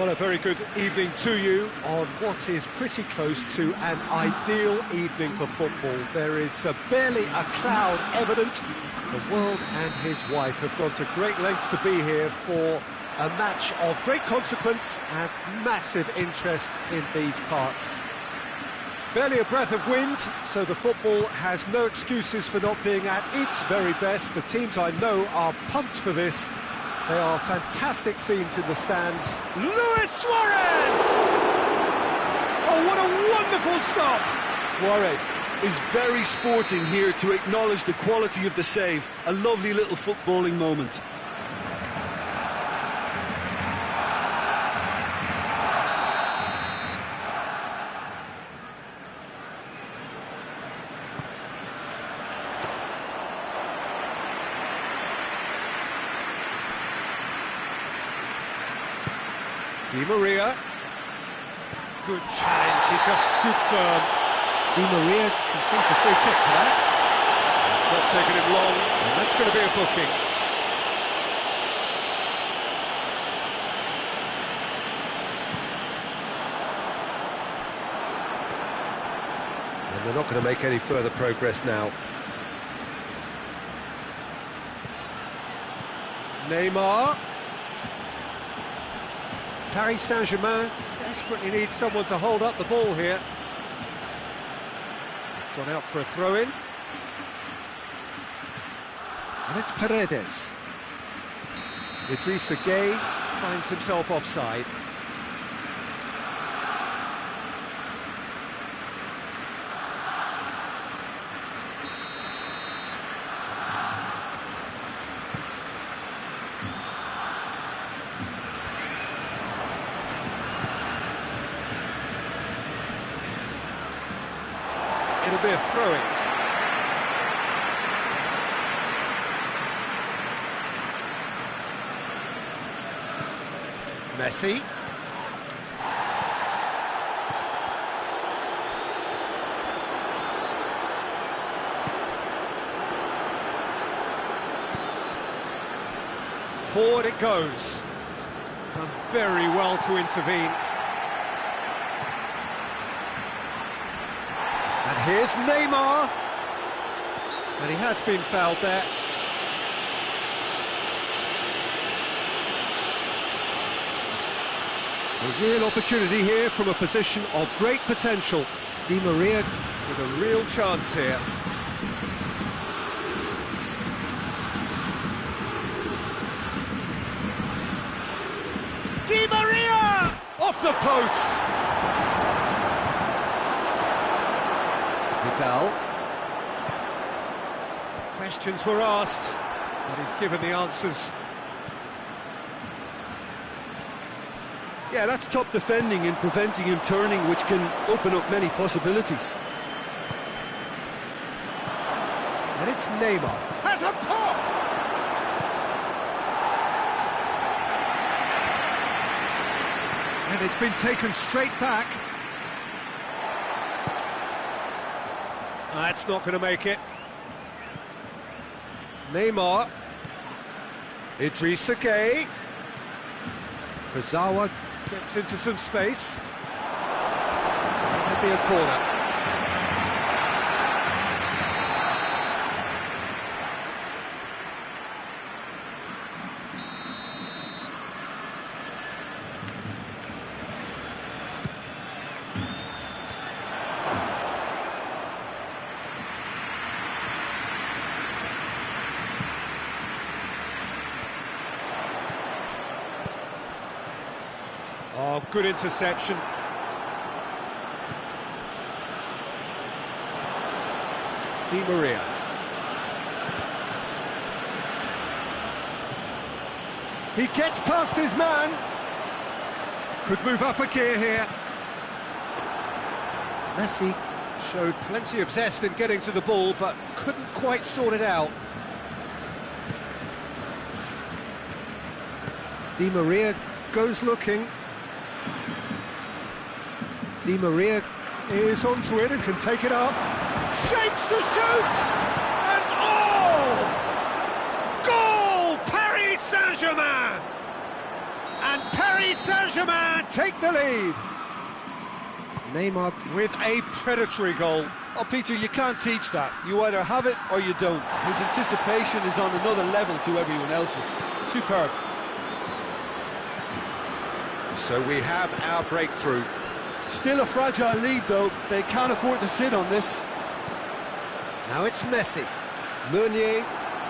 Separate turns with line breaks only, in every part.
Well, a very good evening to you on what is pretty close to an ideal evening for football. There is barely a cloud evident. The world and his wife have gone to great lengths to be here for a match of great consequence and massive interest in these parts. Barely a breath of wind, so the football has no excuses for not being at its very best. The teams I know are pumped for this. They are fantastic scenes in the stands. Luis Suarez! Oh, what a wonderful stop!
Suarez is very sporting here to acknowledge the quality of the save. A lovely little footballing moment.
Di Maria, good challenge, he just stood firm. Di Maria concedes a free kick for that. It's not taking him long, and that's going to be a booking. And they're not going to make any further progress now. Neymar. Paris Saint-Germain desperately needs someone to hold up the ball here. It's gone out for a throw-in. And it's Paredes. Idrissa Gueye finds himself offside. It'll be a throw-in. Messi. Forward it goes. Done very well to intervene. And here's Neymar. And he has been fouled there. A real opportunity here from a position of great potential. Di Maria with a real chance here. Di Maria! Off the post! Vidal. Questions were asked, but he's given the answers.
Yeah, that's top defending and preventing him turning, which can open up many possibilities.
And it's Neymar. Has a pop! And it's been taken straight back. That's not going to make it. Neymar. Idrissa Gueye. Kurzawa gets into some space. Maybe a corner. Oh, good interception. Di Maria. He gets past his man. Could move up a gear here. Messi showed plenty of zest in getting to the ball, but couldn't quite sort it out. Di Maria goes looking. Di Maria is onto it and can take it up. Shapes to shoot! And oh! Goal! Paris Saint-Germain! And Paris Paris Saint-Germain take the lead. Neymar with a predatory goal.
Oh, Peter, you can't teach that. You either have it or you don't. His anticipation is on another level to everyone else's. Superb.
So we have our breakthrough.
Still a fragile lead, though. They can't afford to sit on this.
Now it's Messi. Meunier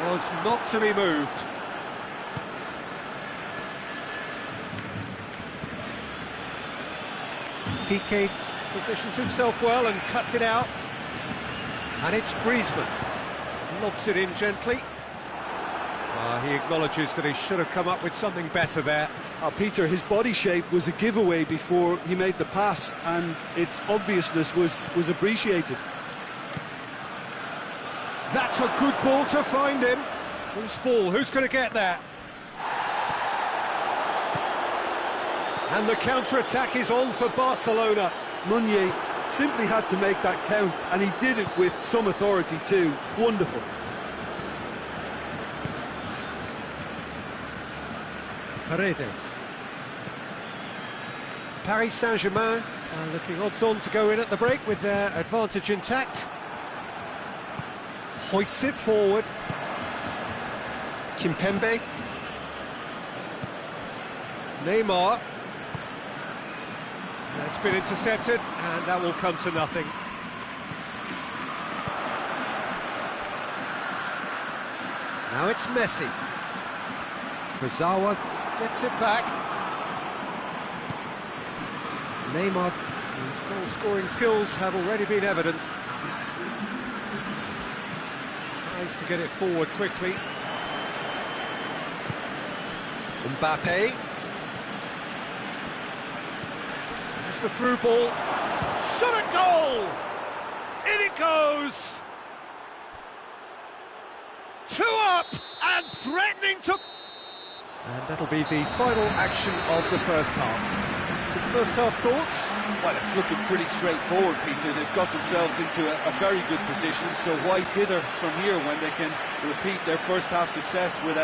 was not to be moved. Piqué positions himself well and cuts it out. And it's Griezmann. Lobs it in gently. He acknowledges that he should have come up with something better there.
Peter, his body shape was a giveaway before he made the pass, and its obviousness was appreciated.
That's a good ball to find him. Whose ball? Who's going to get there? And the counter-attack is on for Barcelona.
Meunier simply had to make that count, and he did it with some authority too. Wonderful.
Paredes. Paris Saint-Germain are looking odds-on to go in at the break with their advantage intact. Hoists it forward. Kimpembe. Neymar. It's been intercepted, and that will come to nothing. Now it's Messi. Kurzawa gets it back. Neymar, whose goal-scoring skills have already been evident. Tries to get it forward quickly. Mbappe. There's the through ball. Shot at goal! In it goes! 2 up and threatening to... And that'll be the final action of the first half. Some first half thoughts?
Well, it's looking pretty straightforward, Peter. They've got themselves into a very good position, so why dither from here when they can repeat their first half success with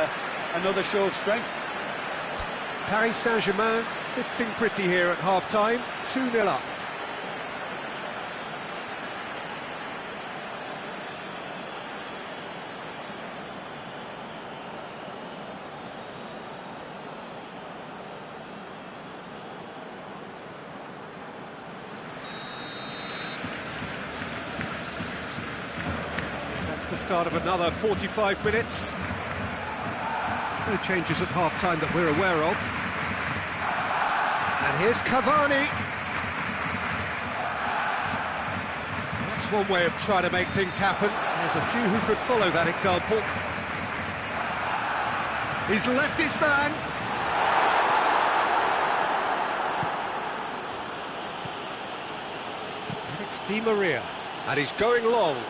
another show of strength?
Paris Saint-Germain sitting pretty here at half-time, 2-0 up. That's the start of another 45 minutes. No changes at half-time that we're aware of. And here's Cavani. That's one way of trying to make things happen. There's a few who could follow that example. He's left his man. And it's Di Maria. And he's going long.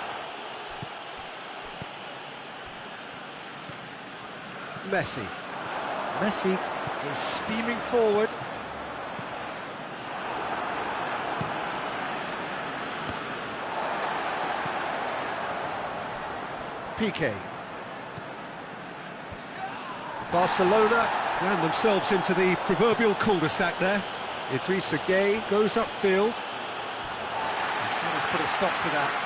Messi. Messi is steaming forward. Piqué. Barcelona ran themselves into the proverbial cul-de-sac there. Idrissa Gueye goes upfield. That has put a stop to that.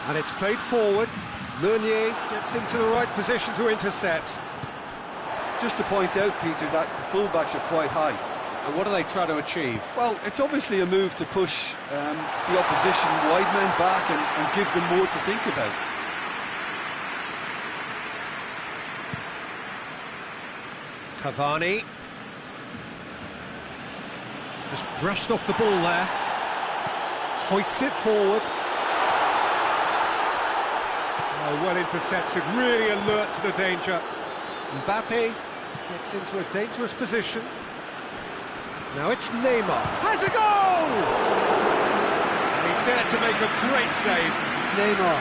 And it's played forward. Meunier gets into the right position to intercept.
Just to point out, Peter, that the fullbacks are quite high.
And what do they try to achieve?
Well, it's obviously a move to push the opposition wide men back and give them more to think about.
Cavani. Just brushed off the ball there. Hoists it forward. Oh, well intercepted, really alert to the danger. Mbappe gets into a dangerous position. Now it's Neymar. Has a goal! And he's there to make a great save.
Neymar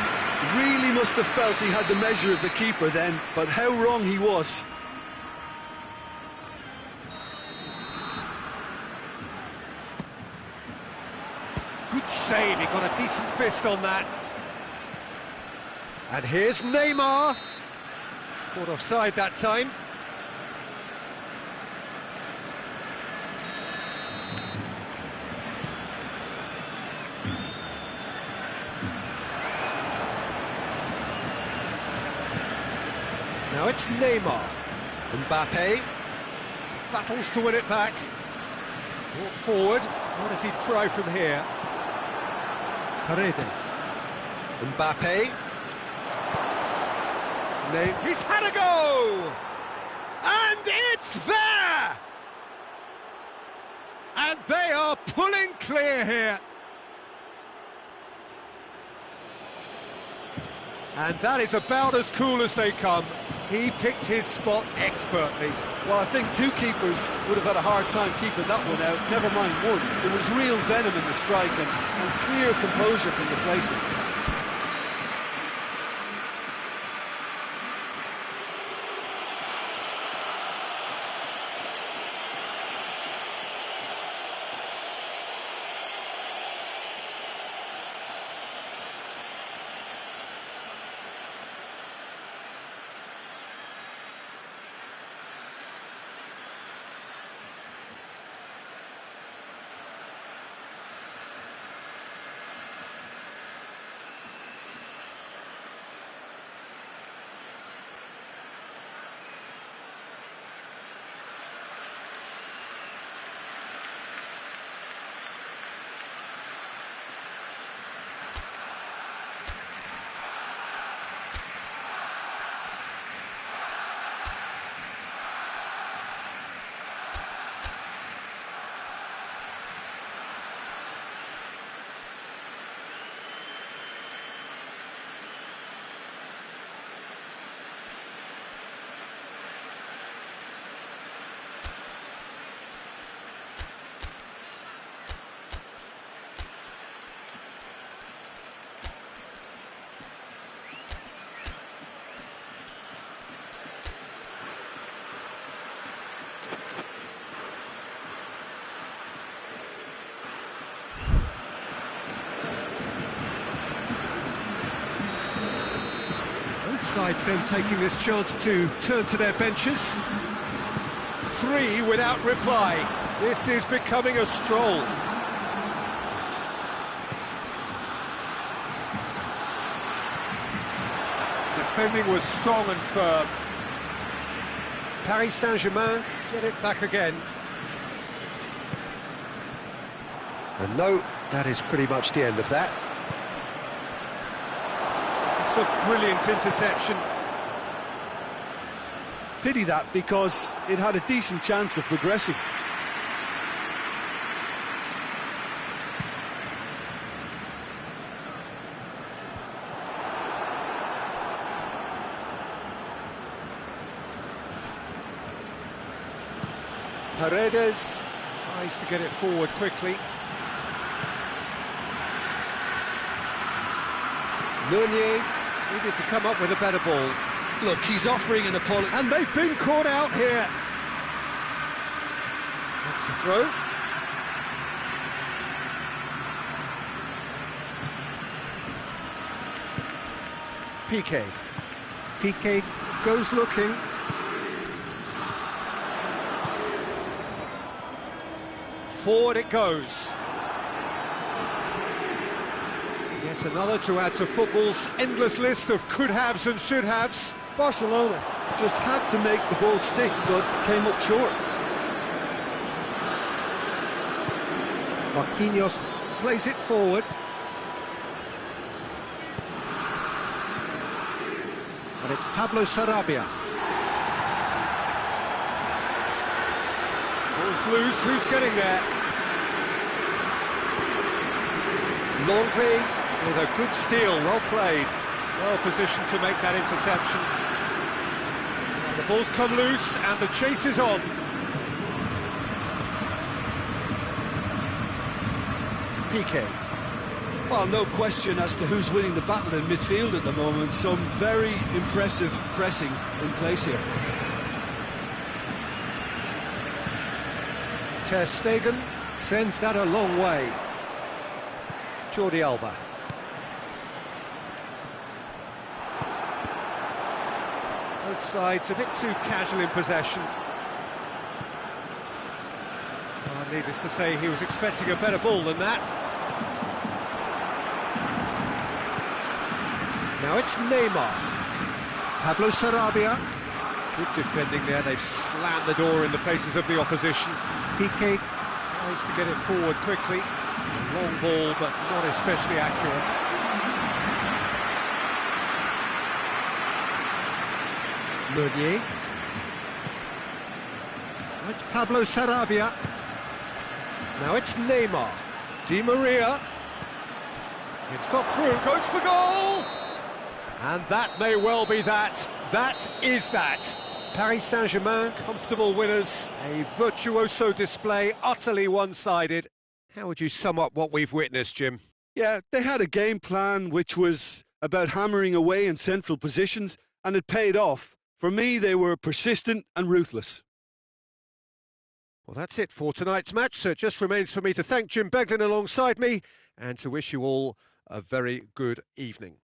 really must have felt he had the measure of the keeper then, but how wrong he was.
Good save, he got a decent fist on that. And here's Neymar. Caught offside that time. Now it's Neymar. Mbappe battles to win it back. Brought forward. What does he try from here? Paredes. Mbappe. He's had a go! And it's there! And they are pulling clear here. And that is about as cool as they come. He picked his spot expertly.
Well, I think two keepers would have had a hard time keeping that one out, never mind one. There was real venom in the strike and clear composure from the placement.
Sides then taking this chance to turn to their benches. 3 without reply. This is becoming a stroll. Defending was strong and firm. Paris Saint-Germain get it back again. And no, that is pretty much the end of that. A brilliant interception.
Pity that, because it had a decent chance of progressing.
Paredes tries to get it forward quickly. Meunier needed to come up with a better ball.
Look, he's offering an apology.
And they've been caught out here. That's the throw. Piqué. Piqué goes looking. Forward it goes. Yet another to add to football's endless list of could-haves and should-haves.
Barcelona just had to make the ball stick, but came up short.
Marquinhos plays it forward. And it's Pablo Sarabia. Ball's loose, who's getting there? Longley with a good steal, well played. Well positioned to make that interception. And the ball's come loose and the chase is on. Piqué.
Well, no question as to who's winning the battle in midfield at the moment. Some very impressive pressing in place here.
Ter Stegen sends that a long way. Jordi Alba. Both sides a bit too casual in possession. Needless to say, he was expecting a better ball than that. Now it's Neymar. Pablo Sarabia. Good defending there. They've slammed the door in the faces of the opposition. Piqué tries to get it forward quickly. Long ball, but not especially accurate. Meunier. It's Pablo Sarabia. Now it's Neymar. Di Maria. It's got through, goes for goal! And that may well be that. That is that. Paris Saint-Germain, comfortable winners. A virtuoso display, utterly one-sided. How would you sum up what we've witnessed, Jim?
Yeah, they had a game plan which was about hammering away in central positions, and it paid off. For me, they were persistent and ruthless.
Well, that's it for tonight's match, so it just remains for me to thank Jim Beglin alongside me and to wish you all a very good evening.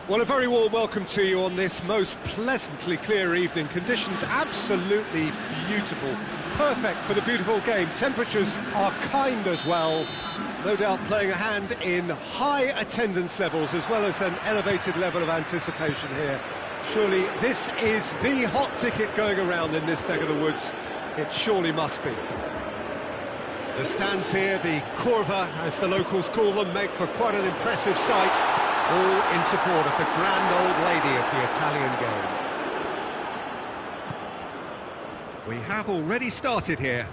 Well, a very warm welcome to you on this most pleasantly clear evening. Conditions absolutely beautiful. Perfect for the beautiful game. Temperatures are kind as well. No doubt playing a hand in high attendance levels as well as an elevated level of anticipation here. Surely this is the hot ticket going around in this neck of the woods. It surely must be. The stands here, the Curva, as the locals call them, make for quite an impressive sight. All in support of the grand old lady of the Italian game. We have already started here.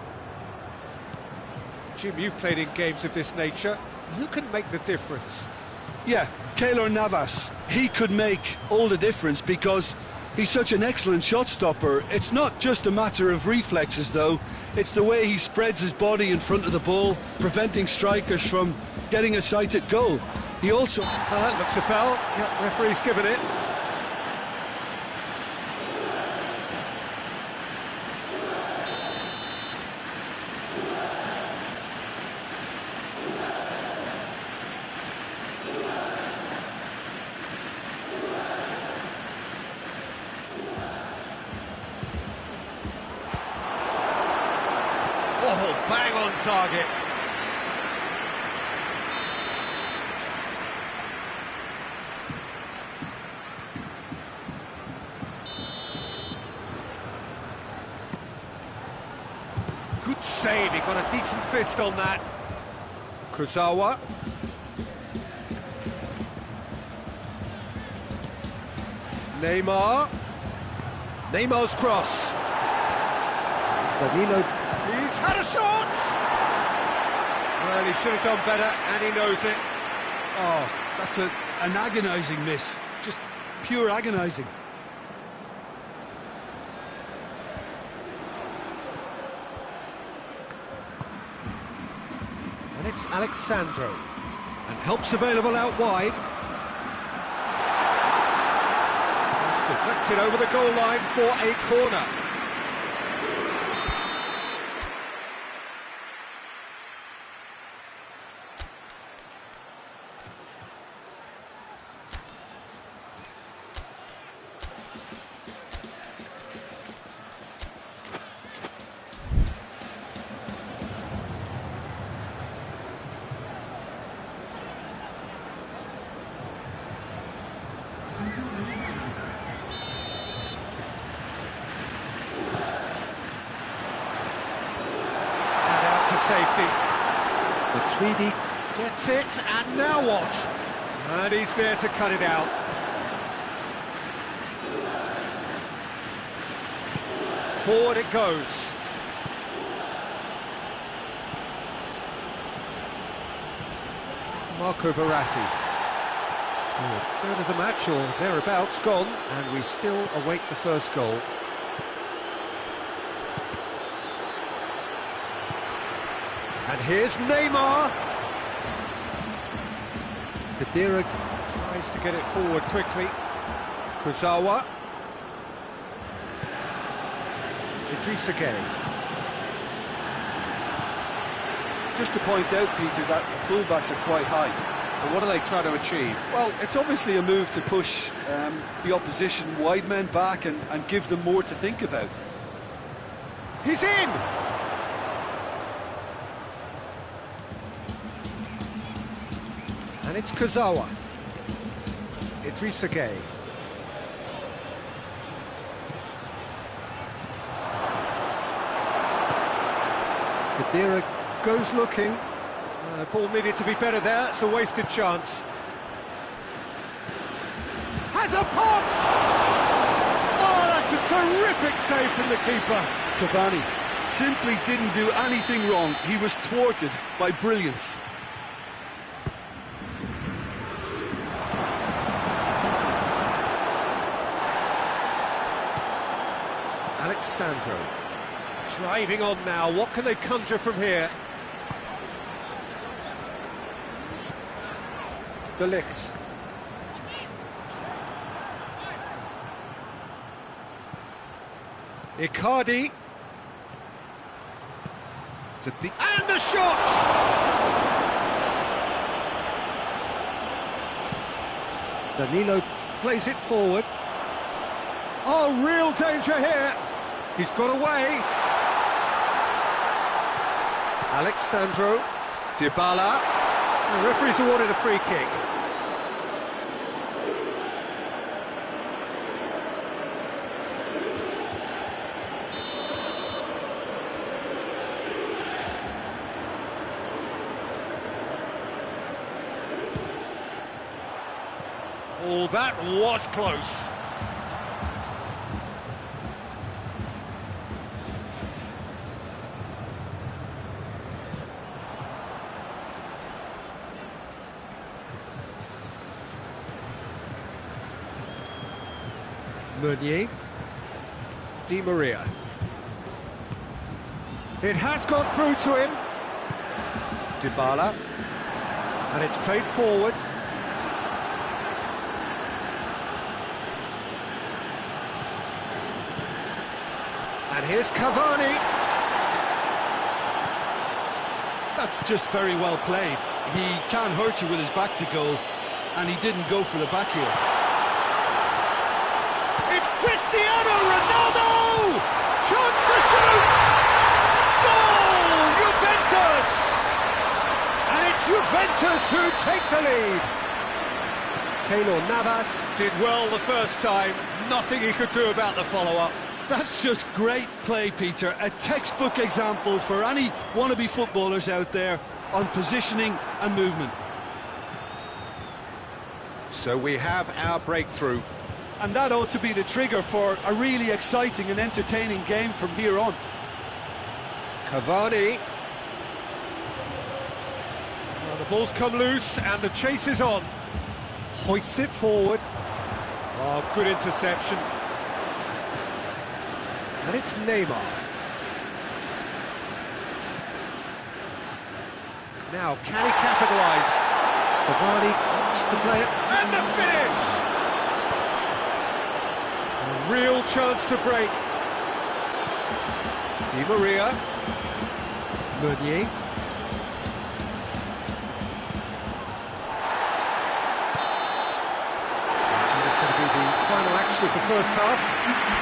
Jim, you've played in games of this nature. Who can make the difference?
Yeah, Keylor Navas. He could make all the difference because he's such an excellent shot stopper. It's not just a matter of reflexes, though. It's the way he spreads his body in front of the ball, preventing strikers from getting a sighted goal. He also...
Well, that looks a foul. Yep, referee's given it. Oh, bang on target. Good save, he got a decent fist on that. Kurzawa. Neymar. Neymar's cross. Danilo. He's had a shot! Well, he should have done better, and he knows it.
Oh, that's an agonising miss. Just pure agonising.
And it's Alexandro. And help's available out wide. Just deflected over the goal line for a corner. Safety. The Tweedy gets it, and now what? And he's there to cut it out. Forward it goes. Marco Verratti. So a third of the match, or thereabouts, gone, and we still await the first goal. And here's Neymar. Khedira tries to get it forward quickly. Kurzawa. Idrissa Gueye.
Just to point out, Peter, that the fullbacks are quite high.
And what are they trying to achieve?
Well, it's obviously a move to push the opposition wide men back and give them more to think about.
He's in! And it's Kurzawa. Idrissa Gueye. Khedira goes looking. Ball needed to be better there. It's a wasted chance. Has a pop! Oh, that's a terrific save from the keeper.
Cavani simply didn't do anything wrong. He was thwarted by brilliance.
Alexandro driving on now. What can they conjure from here? De Ligt. Icardi. And the shot! Danilo plays it forward. Oh, real danger here. He's got away. Alexandro Dybala. The referee's awarded a free kick.
Oh, that was close.
Meunier. Di Maria. It has gone through to him. Dybala. And it's played forward. And here's Cavani.
That's just very well played. He can't hurt you with his back to goal, and he didn't go for the back heel.
It's Cristiano Ronaldo! Chance to shoot! Goal! Juventus! And it's Juventus who take the lead. Keylor Navas
Did well the first time, nothing he could do about the follow-up.
That's just great play, Peter. A textbook example for any wannabe footballers out there on positioning and movement.
So we have our breakthrough.
And that ought to be the trigger for a really exciting and entertaining game from here on.
Cavani. Well, the ball's come loose and the chase is on. Hoists it forward. Oh, good interception. And it's Neymar. Now, can he capitalise? Cavani opts to play it. And the finish! A real chance to break. Di Maria. Meunier. And it's going to be the final action of the first half.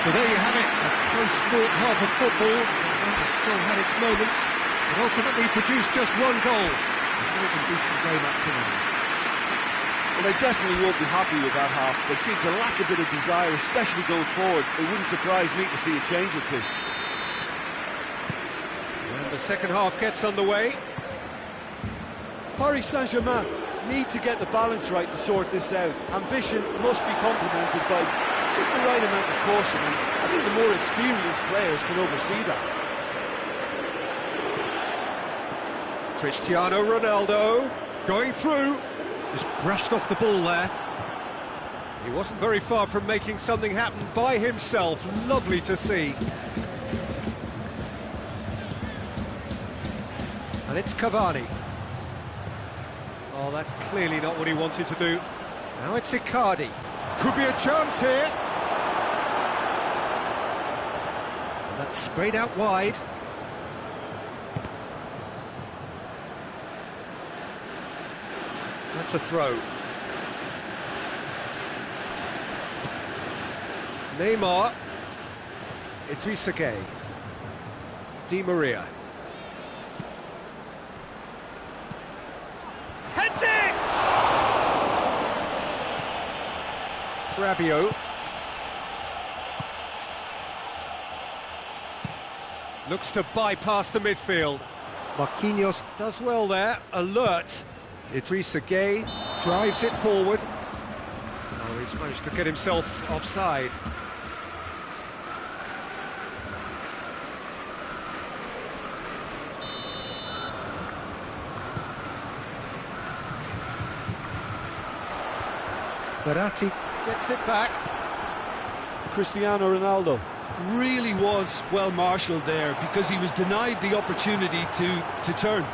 So there you have it, a close-fought half of football. It still had its moments, but ultimately produced just one goal. A very decent game up to now.
Well, they definitely won't be happy with that half. They seem to lack a bit of desire, especially going forward. It wouldn't surprise me to see a change or two.
And the second half gets underway.
Paris Saint-Germain need to get the balance right to sort this out. Ambition must be complemented by just the right amount of caution, and I think the more experienced players can oversee that.
Cristiano Ronaldo going through. Just brushed off the ball there. He wasn't very far from making something happen by himself. Lovely to see. And it's Cavani. Oh, that's clearly not what he wanted to do. Now it's Icardi. Could be a chance here. And that's sprayed out wide. That's a throw. Neymar. Idrissa Gueye. Di Maria. Heads it! Rabiot. Looks to bypass the midfield. Marquinhos does well there, alert. Idrissa Gueye drives it forward. Oh, he's managed to get himself offside. Verratti gets it back.
Cristiano Ronaldo really was well marshalled there because he was denied the opportunity to turn.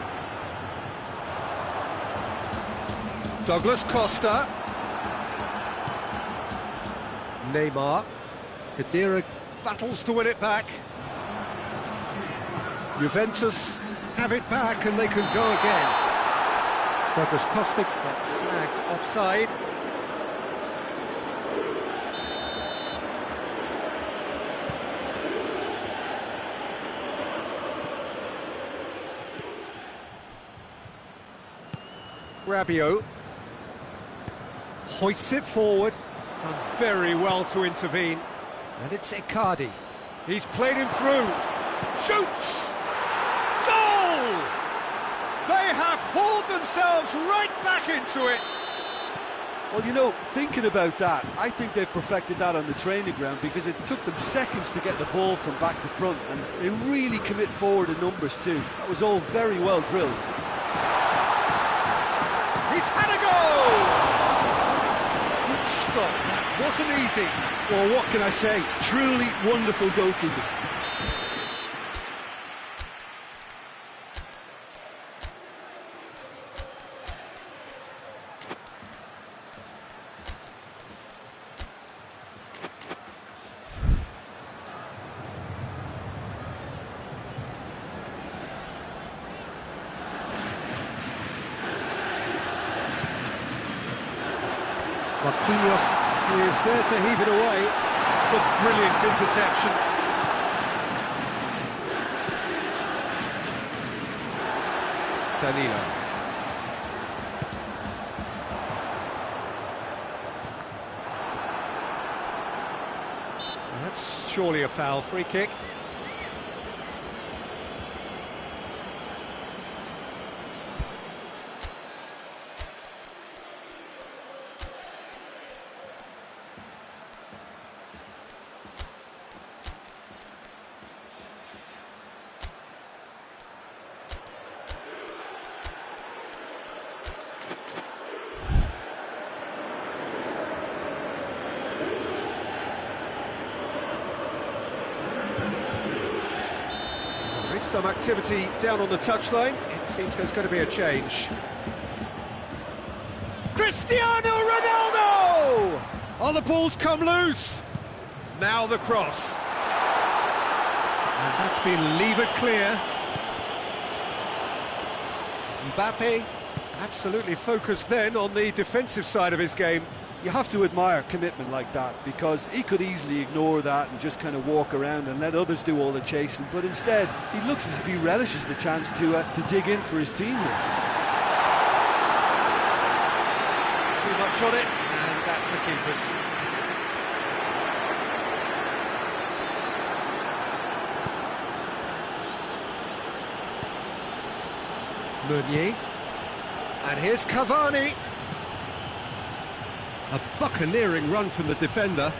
Douglas Costa. Neymar. Khedira battles to win it back. Juventus have it back and they can go again. Douglas Costa gets flagged offside. Rabiot hoists it forward. Done very well to intervene. And it's Icardi. He's played him through. Shoots! Goal! They have hauled themselves right back into it.
Well, you know, thinking about that, I think they've perfected that on the training ground because it took them seconds to get the ball from back to front, and they really commit forward in numbers too. That was all very well drilled.
He's had a goal! Good stop, that wasn't easy.
Well, what can I say? Truly wonderful goalkeeping.
Marquinhos is there to heave it away. It's a brilliant interception. Danilo. That's surely a foul. Free kick. Some activity down on the touchline. It seems there's going to be a change. Cristiano Ronaldo! Oh, the ball's come loose. Now the cross. And that's been levered clear. Mbappe absolutely focused then on the defensive side of his game.
You have to admire commitment like that because he could easily ignore that and just kind of walk around and let others do all the chasing, but instead he looks as if he relishes the chance to dig in for his team here.
Too much on it, and that's the keeper's. Meunier, and here's Cavani. A buccaneering run from the defender.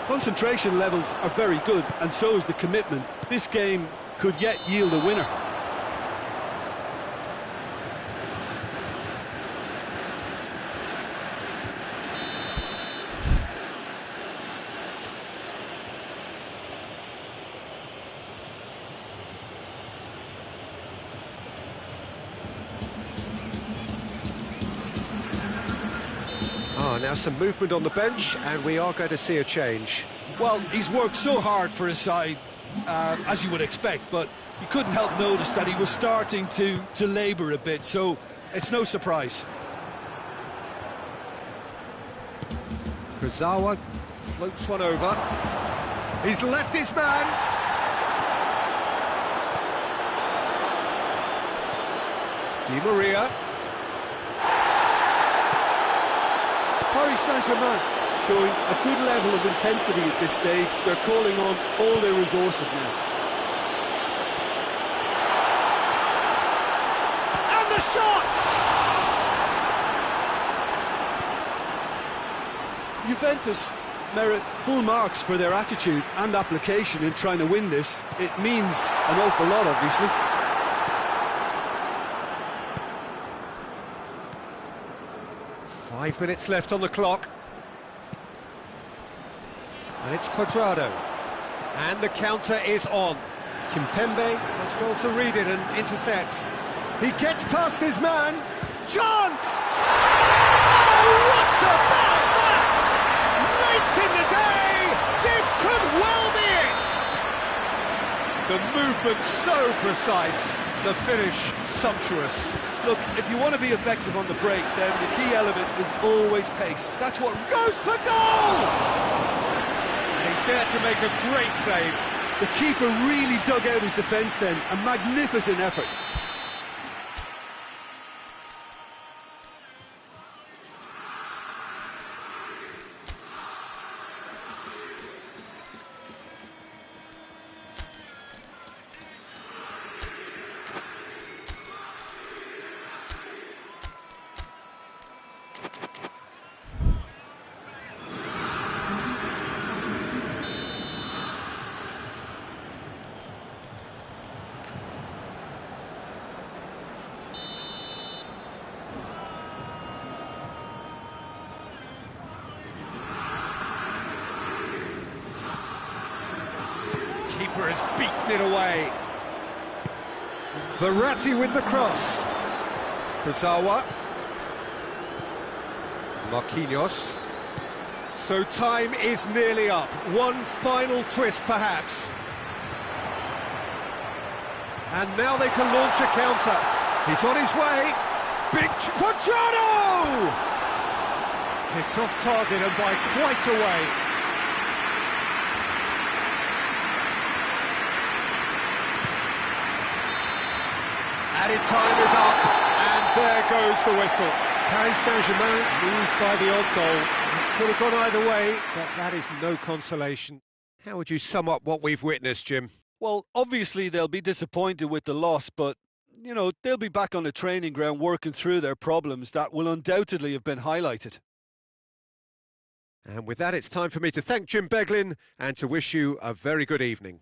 Concentration levels are very good, and so is the commitment. This game could yet yield a winner.
Now some movement on the bench, and we are going to see a change.
Well, he's worked so hard for his side, as you would expect, but you couldn't help notice that he was starting to labour a bit, so it's no surprise.
Kurzawa floats one over. He's left his man. Di Maria.
Paris Saint-Germain showing a good level of intensity at this stage. They're calling on all their resources now.
And the shot!
Juventus merit full marks for their attitude and application in trying to win this. It means an awful lot, obviously.
Five minutes left on the clock. And it's Cuadrado. And the counter is on. Kimpembe does well to read it and intercepts. He gets past his man. Chance! Oh, what about that? Late in the day, this could well be it. The movement so precise, the finish sumptuous.
Look, if you want to be effective on the break, then the key element is always pace. That's what
goes for goal! And he's there to make a great save.
The keeper really dug out his defence then. A magnificent effort.
Keeper has beaten it away. Verratti with the cross. Kurzawa. Marquinhos. So time is nearly up. One final twist, perhaps. And now they can launch a counter. He's on his way. Big Quadrado! It's off target and by quite a way. Added time is up, and there goes the whistle. Paris Saint-Germain lose by the odd goal. It could have gone either way, but that is no consolation. How would you sum up what we've witnessed, Jim?
Well, obviously they'll be disappointed with the loss, but, you know, they'll be back on the training ground working through their problems that will undoubtedly have been highlighted.
And with that, it's time for me to thank Jim Beglin and to wish you a very good evening.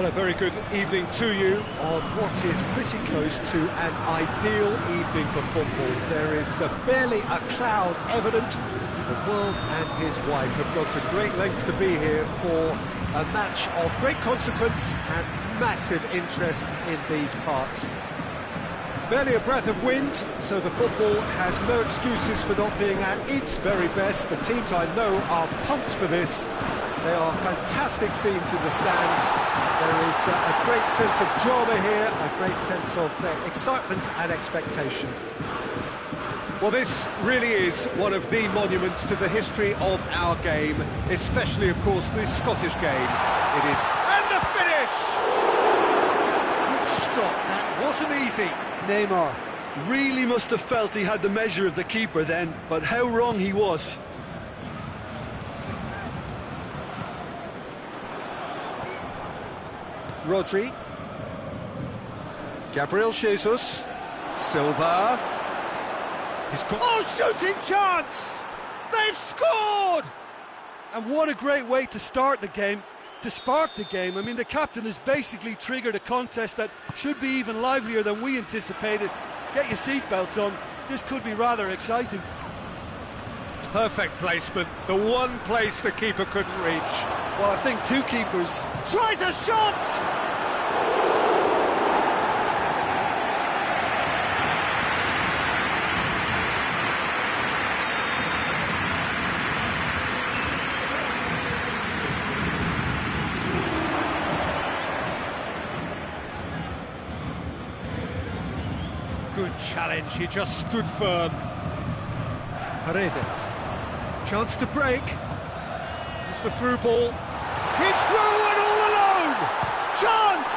Well, a very good evening to you on what is pretty close to an ideal evening for football. There is barely a cloud evident. The world and his wife have gone to great lengths to be here for a match of great consequence and massive interest in these parts. Barely a breath of wind, so the football has no excuses for not being at its very best. The teams I know are pumped for this. There are fantastic scenes in the stands. There is a great sense of drama here, a great sense of excitement and expectation.
Well, this really is one of the monuments to the history of our game, especially, of course, the Scottish game. It is... And the finish!
Good stop, that wasn't easy.
Neymar really must have felt he had the measure of the keeper then, but how wrong he was.
Rodri. Gabriel Jesus.
Silva.
Oh, shooting chance! They've scored!
And what a great way to start the game, to spark the game. I mean, the captain has basically triggered a contest that should be even livelier than we anticipated. Get your seatbelts on, this could be rather exciting.
Perfect placement, the one place the keeper couldn't reach.
Well, I think two keepers...
Tries a shot!
Good challenge, he just stood firm.
Paredes. Chance to break. It's the through ball. He's through and all alone! Chance!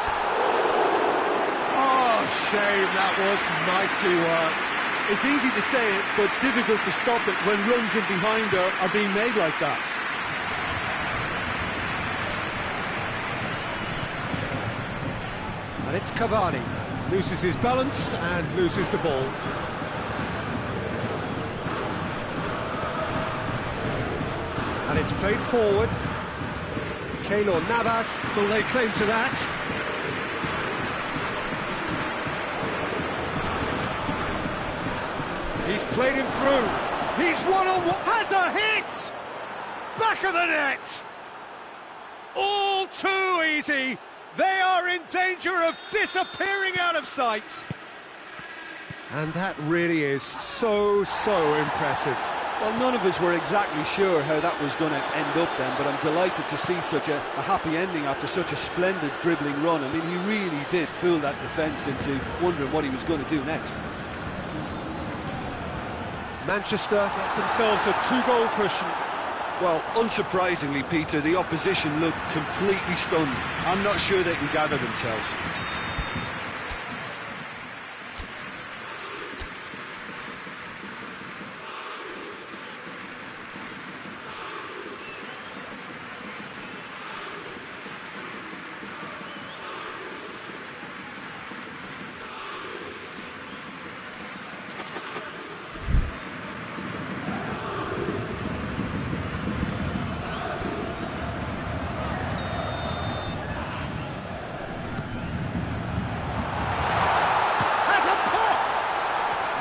Oh, shame, that was nicely worked.
It's easy to say it, but difficult to stop it when runs in behind are being made like that.
And it's Cavani. Loses his balance and loses the ball. And it's played forward. Keylor Navas will lay claim to that. He's played him through. He's one-on-one. Has a hit! Back of the net!
All too easy. They are in danger of disappearing out of sight.
And that really is so impressive.
Well, none of us were exactly sure how that was going to end up then, but I'm delighted to see such a happy ending after such a splendid dribbling run. I mean, he really did fool that defence into wondering what he was going to do next.
Manchester get themselves a two-goal cushion.
Well, unsurprisingly, Peter, the opposition look completely stunned. I'm not sure they can gather themselves.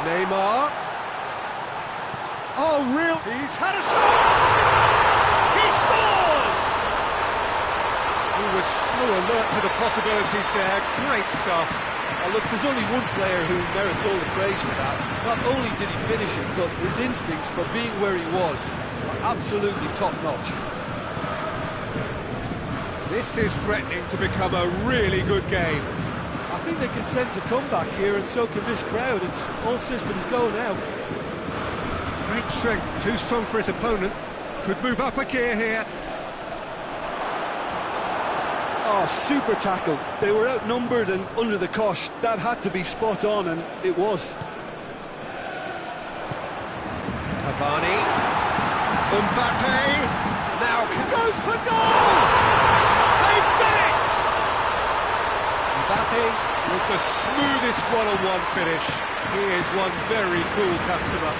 Neymar. Oh, real. He's had a shot! He scores!
He was so alert to the possibilities there. Great stuff.
Oh, look, there's only one player who merits all the praise for that. Not only did he finish it, but his instincts for being where he was are absolutely top-notch.
This is threatening to become a really good game.
I think they can sense a comeback here, and so can this crowd. It's all systems go now.
Great strength, too strong for his opponent. Could move up a gear here.
Oh, super tackle. They were outnumbered and under the cosh. That had to be spot on, and it was.
Cavani. Mbappe. Now goes for goal! They've done it! Mbappe with the smoothest one-on-one finish. He is one very cool customer.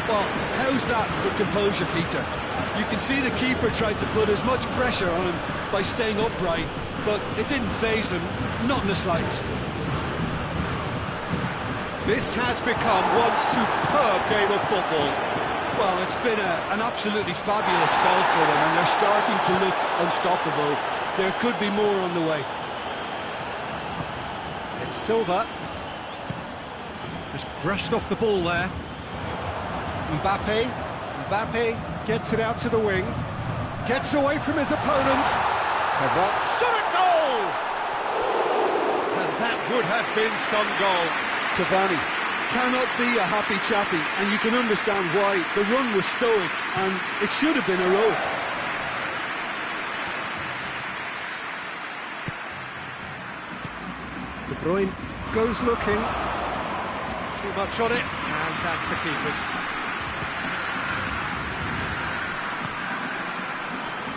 Well, how's that for composure, Peter? You can see the keeper tried to put as much pressure on him by staying upright, but it didn't faze him, not in the slightest.
This has become one superb game of football.
Well, it's been an absolutely fabulous spell for them, and they're starting to look unstoppable. There could be more on the way.
It's Silva. Just brushed off the ball there. Mbappe gets it out to the wing. Gets away from his opponent. Shot at goal! And that would have been some goal.
Cavani cannot be a happy chappy, and you can understand why. The run was stoic, and it should have been heroic.
De Bruyne goes looking. Too much on it, and that's the keeper's.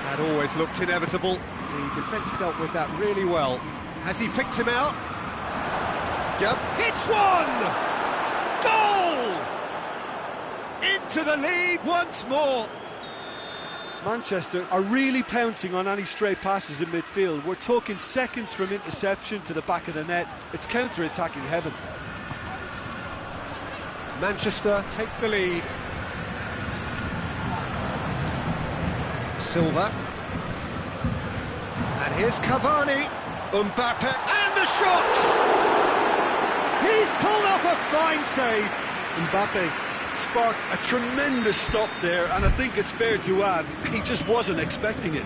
That always looked inevitable. The defence dealt with that really well. Has he picked him out? Yep. Hits one! Goal! Into the lead once more.
Manchester are really pouncing on any stray passes in midfield. We're talking seconds from interception to the back of the net. It's counter-attacking heaven.
Manchester take the lead. Silva. And here's Cavani. Mbappe. And the shot! He's pulled off a fine save.
Mbappe sparked a tremendous stop there, and I think it's fair to add, he just wasn't expecting it.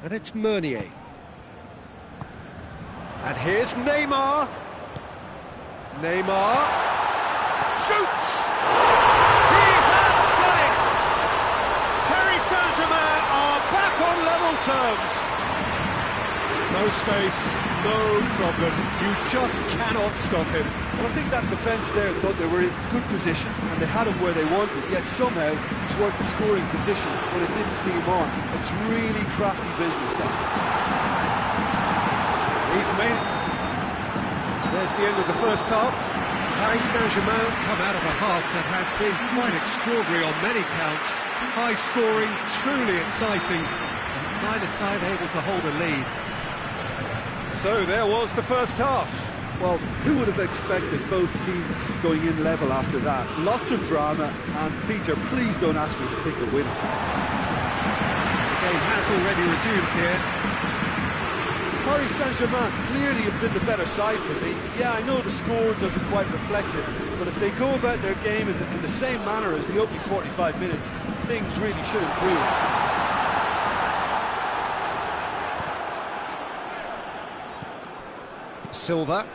And it's Meunier. And here's Neymar. Neymar shoots! He has done it! Paris Saint-Germain are back on level terms. No space, no problem. You just cannot stop him.
Well, I think that defence there thought they were in good position and they had him where they wanted, yet somehow he's worked the scoring position when it didn't see him on. It's really crafty business, that.
He's made. There's the end of the first half. Paris Saint-Germain come out of a half that has been quite extraordinary on many counts. High scoring, truly exciting, and neither side able to hold a lead. So there was the first half.
Well, who would have expected both teams going in level after that? Lots of drama, and Peter, please don't ask me to pick a winner.
The game has already resumed here.
Paris Saint-Germain clearly have been the better side for me. Yeah, I know the score doesn't quite reflect it, but if they go about their game in the same manner as the opening 45 minutes, things really should improve.
Silva.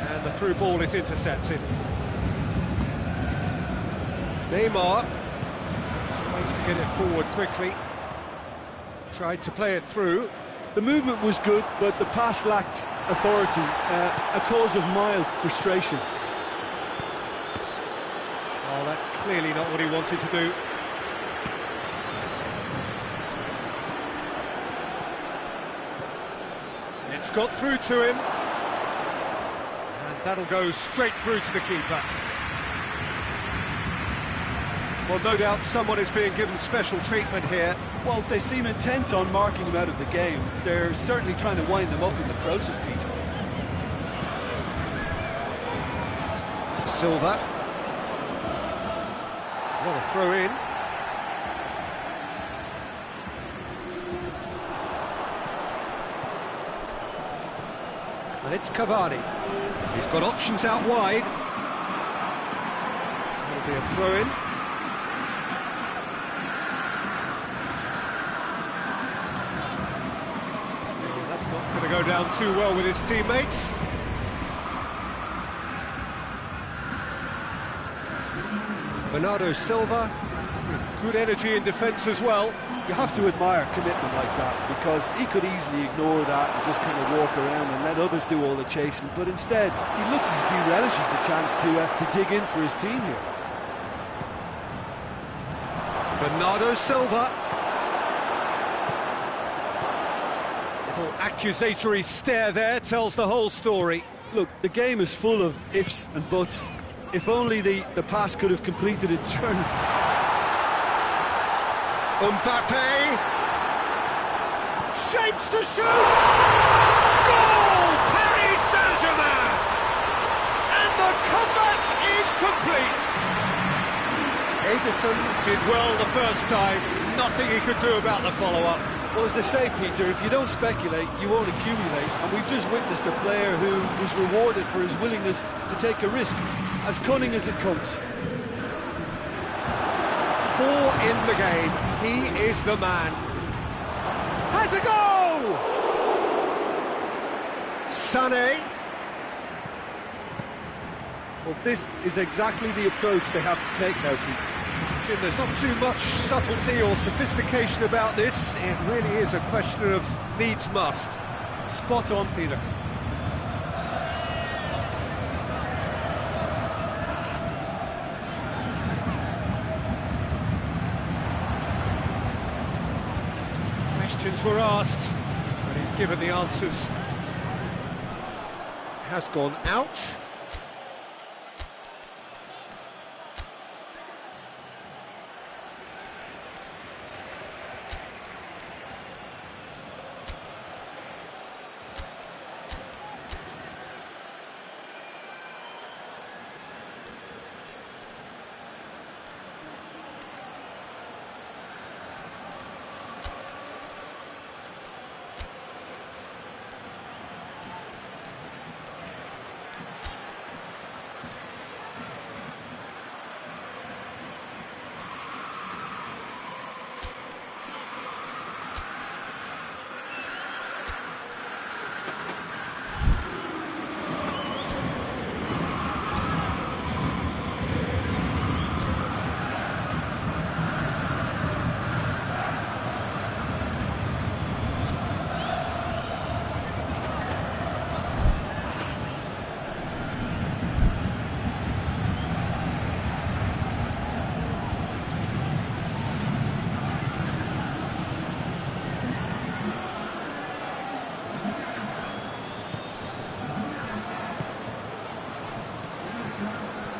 And the through ball is intercepted. Neymar tries to get it forward quickly. Tried to play it through.
The movement was good, but the pass lacked authority, a cause of mild frustration.
Oh, that's clearly not what he wanted to do. It's got through to him. And that'll go straight through to the keeper. Well, no doubt someone is being given special treatment here.
Well, they seem intent on marking him out of the game. They're certainly trying to wind them up in the process, Peter.
Silva. What a throw in. And it's Cavani. He's got options out wide. Be a throw-in. That's not going to go down too well with his teammates. Bernardo Silva with good energy in defence as well.
You have to admire commitment like that, because he could easily ignore that and just kind of walk around and let others do all the chasing, but instead he looks as if he relishes the chance to dig in for his team here.
Bernardo Silva. Little accusatory stare there tells the whole story.
Look, the game is full of ifs and buts. If only the pass could have completed its journey.
Mbappe shapes to shoot! Goal! Paris Saint-Germain! And the comeback is complete! Ederson did well the first time, nothing he could do about the follow-up.
Well, as they say, Peter, if you don't speculate, you won't accumulate. And we've just witnessed a player who was rewarded for his willingness to take a risk, as cunning as it comes.
4 in the game, he is the man. Has a goal! Sané.
Well, this is exactly the approach they have to take now, Peter.
Jim, there's not too much subtlety or sophistication about this. It really is a question of needs must.
Spot on, Peter.
Questions were asked, but he's given the answers. Has gone out.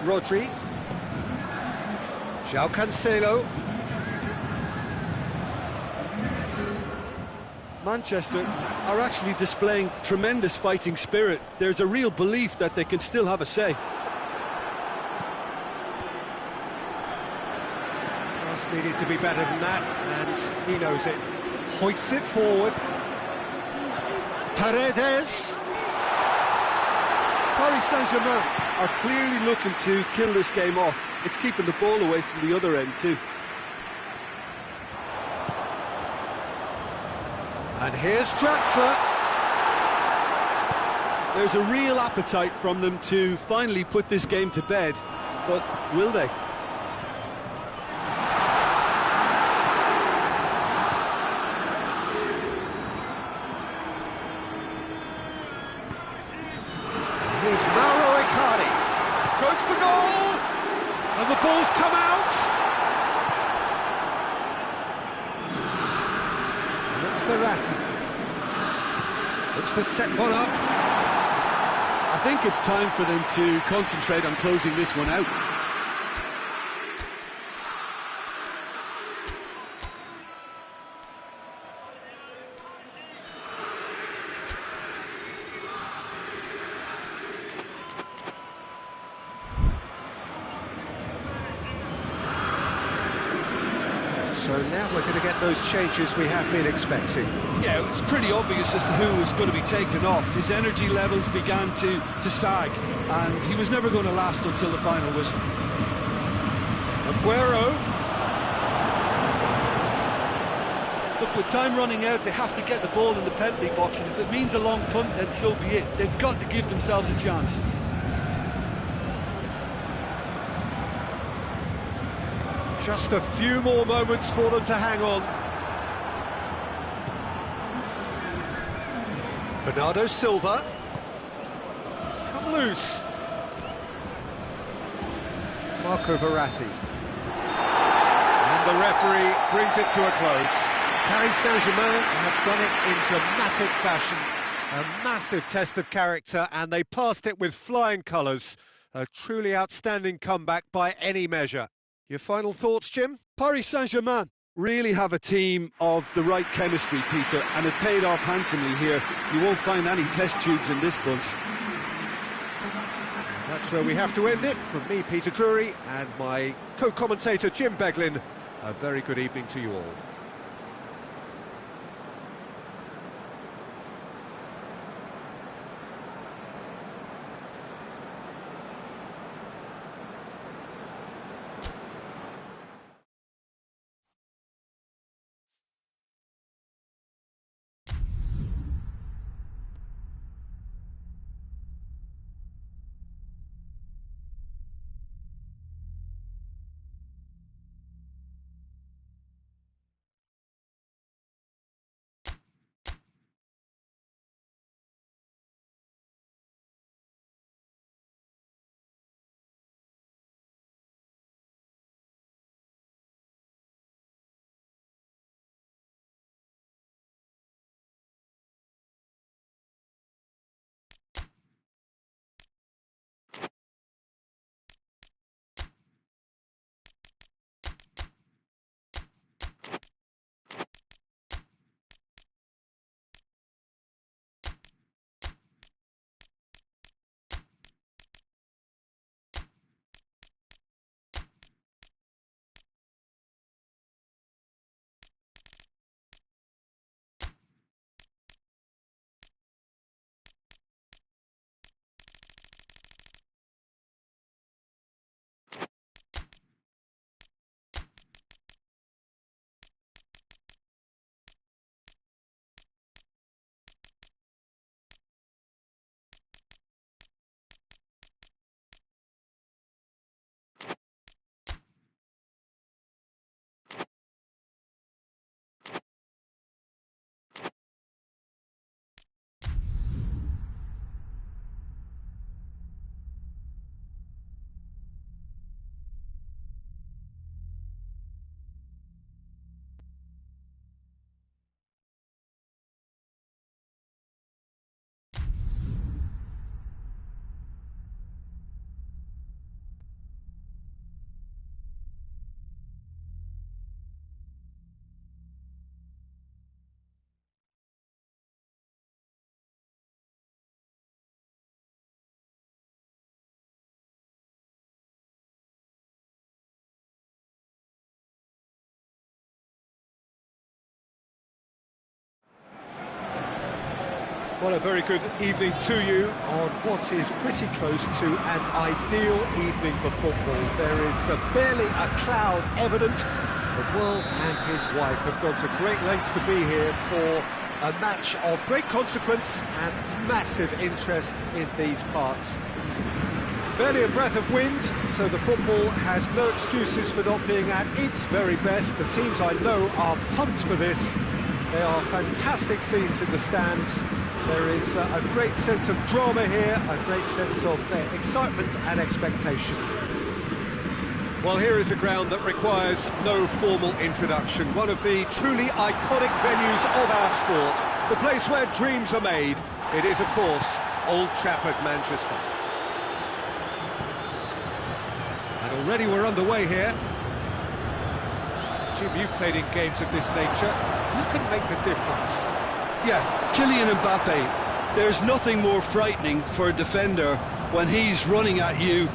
Rodri. João Cancelo.
Manchester are actually displaying tremendous fighting spirit. There's a real belief that they can still have a say.
Just needed to be better than that, and he knows it. Hoists it forward. Paredes.
Paris Saint-Germain are clearly looking to kill this game off. It's keeping the ball away from the other end too.
And here's Draxler.
There's a real appetite from them to finally put this game to bed, but will they?
Here's Mauro Icardi. Goes for goal! And the ball's come out! And it's Verratti. Looks to set one up.
I think it's time for them to concentrate on closing this one out.
So now we're going to get those changes we have been expecting.
Yeah, it was pretty obvious as to who was going to be taken off. His energy levels began to sag, and he was never going to last until the final whistle.
Aguero.
Look, with time running out, they have to get the ball in the penalty box, and if it means a long punt, then so be it. They've got to give themselves a chance.
Just a few more moments for them to hang on. Bernardo Silva. It's come loose. Marco Verratti. And the referee brings it to a close. Paris Saint-Germain have done it in dramatic fashion. A massive test of character, and they passed it with flying colours. A truly outstanding comeback by any measure. Your final thoughts, Jim?
Paris Saint-Germain really have a team of the right chemistry, Peter, and it paid off handsomely here. You won't find any test tubes in this bunch.
That's where we have to end it. From me, Peter Drury, and my co-commentator, Jim Beglin, a very good evening to you all. Well, a very good evening to you on what is pretty close to an ideal evening for football. There is barely a cloud evident. The world and his wife have gone to great lengths to be here for a match of great consequence and massive interest in these parts. Barely a breath of wind, so the football has no excuses for not being at its very best. The teams I know are pumped for this. They are fantastic scenes in the stands. There is a great sense of drama here, a great sense of excitement and expectation. Well, here is a ground that requires no formal introduction. One of the truly iconic venues of our sport. The place where dreams are made. It is, of course, Old Trafford, Manchester. And already we're underway here. Jim, you've played in games of this nature. Who can make the difference?
Yeah, Kylian Mbappe. There's nothing more frightening for a defender when he's running at you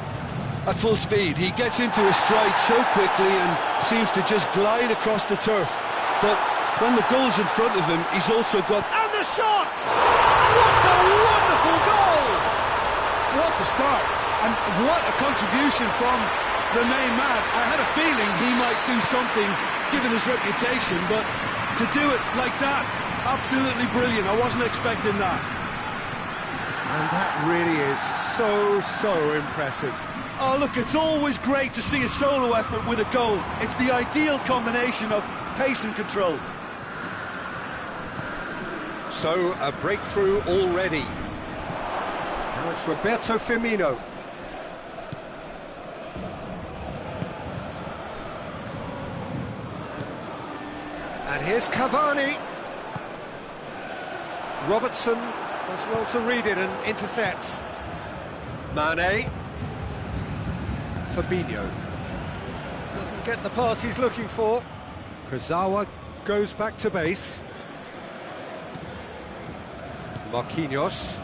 at full speed. He gets into a stride so quickly and seems to just glide across the turf. But when the goal's in front of him, he's also got...
And the shots! What a wonderful goal!
What a start! And what a contribution from the main man. I had a feeling he might do something, given his reputation, but to do it like that, absolutely brilliant. I wasn't expecting that.
And that really is so impressive.
Oh, look, it's always great to see a solo effort with a goal. It's the ideal combination of pace and control.
So, a breakthrough already. Now it's Roberto Firmino. And here's Cavani. Robertson does well to read it and intercepts. Mane. Fabinho. Doesn't get the pass he's looking for. Kurzawa goes back to base. Marquinhos.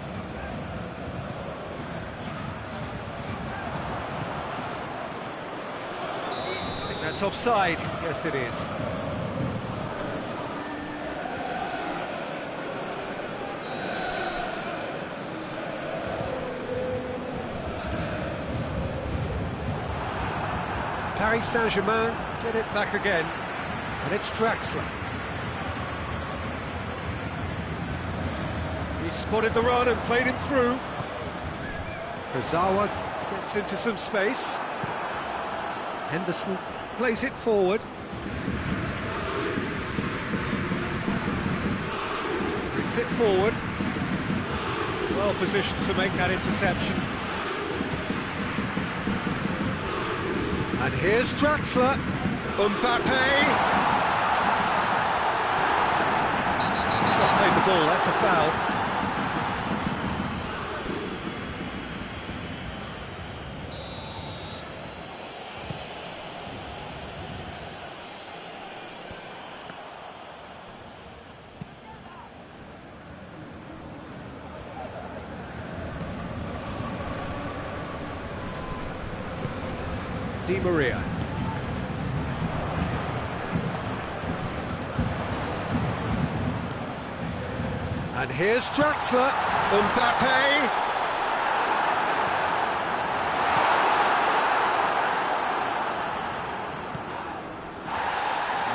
I think that's offside. Yes, it is. Paris Saint-Germain get it back again, and it's Draxler. He spotted the run and played him through. Kurzawa gets into some space. Henderson plays it forward. Brings it forward. Well positioned to make that interception. And here's Draxler. Mbappe. He's not played the ball, that's a foul. Di Maria. And here's Draxler. Mbappe.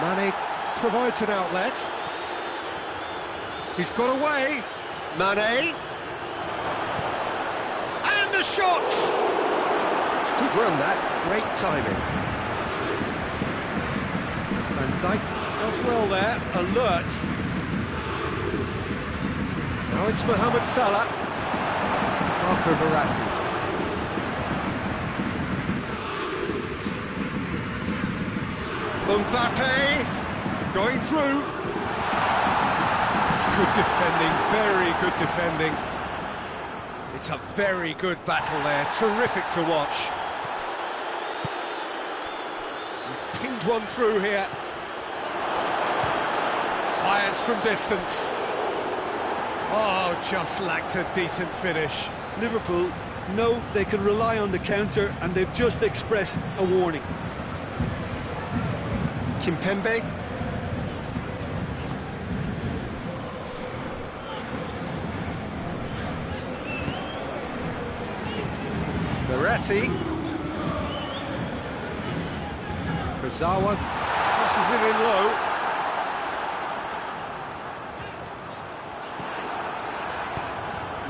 Mane provides an outlet. He's got away. Mane. And the shot! Good run that, great timing. Van Dijk does well there, alert. Now it's Mohamed Salah. Marco Verratti. Mbappe going through. It's good defending, very good defending. It's a very good battle there, terrific to watch. He's pinged one through here. Fires from distance. Oh, just lacked a decent finish.
Liverpool know they can rely on the counter, and they've just expressed a warning. Kimpembe.
Verratti. Kurzawa crosses it in low.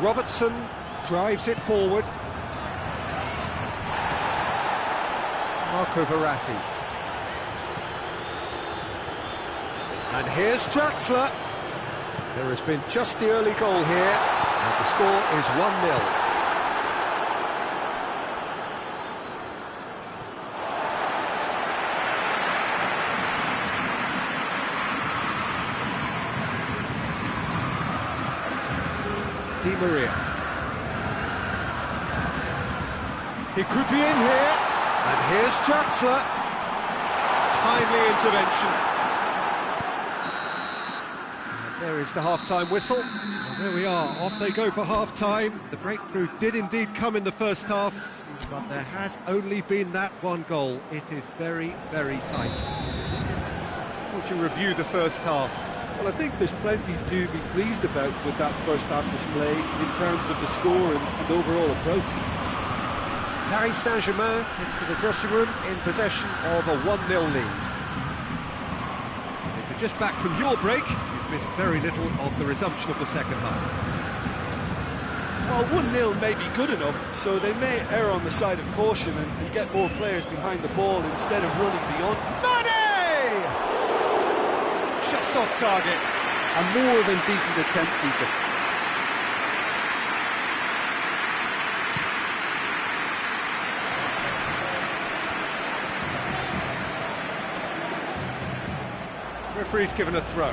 Robertson drives it forward. Marco Verratti. And here's Draxler. There has been just the early goal here, and the score is 1-0. Di Maria. He could be in here, and here's Draxler. Timely intervention. And there is the half-time whistle. Well, there we are, off they go for half-time. The breakthrough did indeed come in the first half, but there has only been that one goal. It is very, very tight. Would you review the first half?
Well, I think there's plenty to be pleased about with that first half display in terms of the score and overall approach.
Paris Saint-Germain head for the dressing room in possession of a 1-0 lead. If you're just back from your break, you've missed very little of the resumption of the second half.
Well, 1-0 may be good enough, so they may err on the side of caution and get more players behind the ball instead of running beyond.
Mane! Just off target.
A more than decent attempt, Peter.
Referee's given a throw.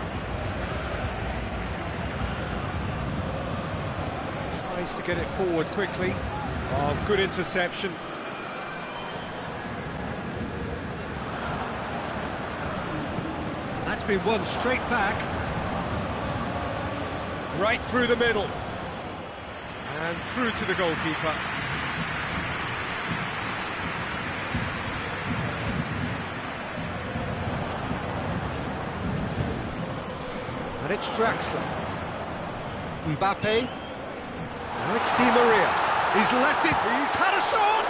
Tries to get it forward quickly. Oh, good interception. That's been won straight back. Right through the middle. And through to the goalkeeper. And it's Draxler. Mbappe. Now it's Di Maria. He's left it. He's had a shot!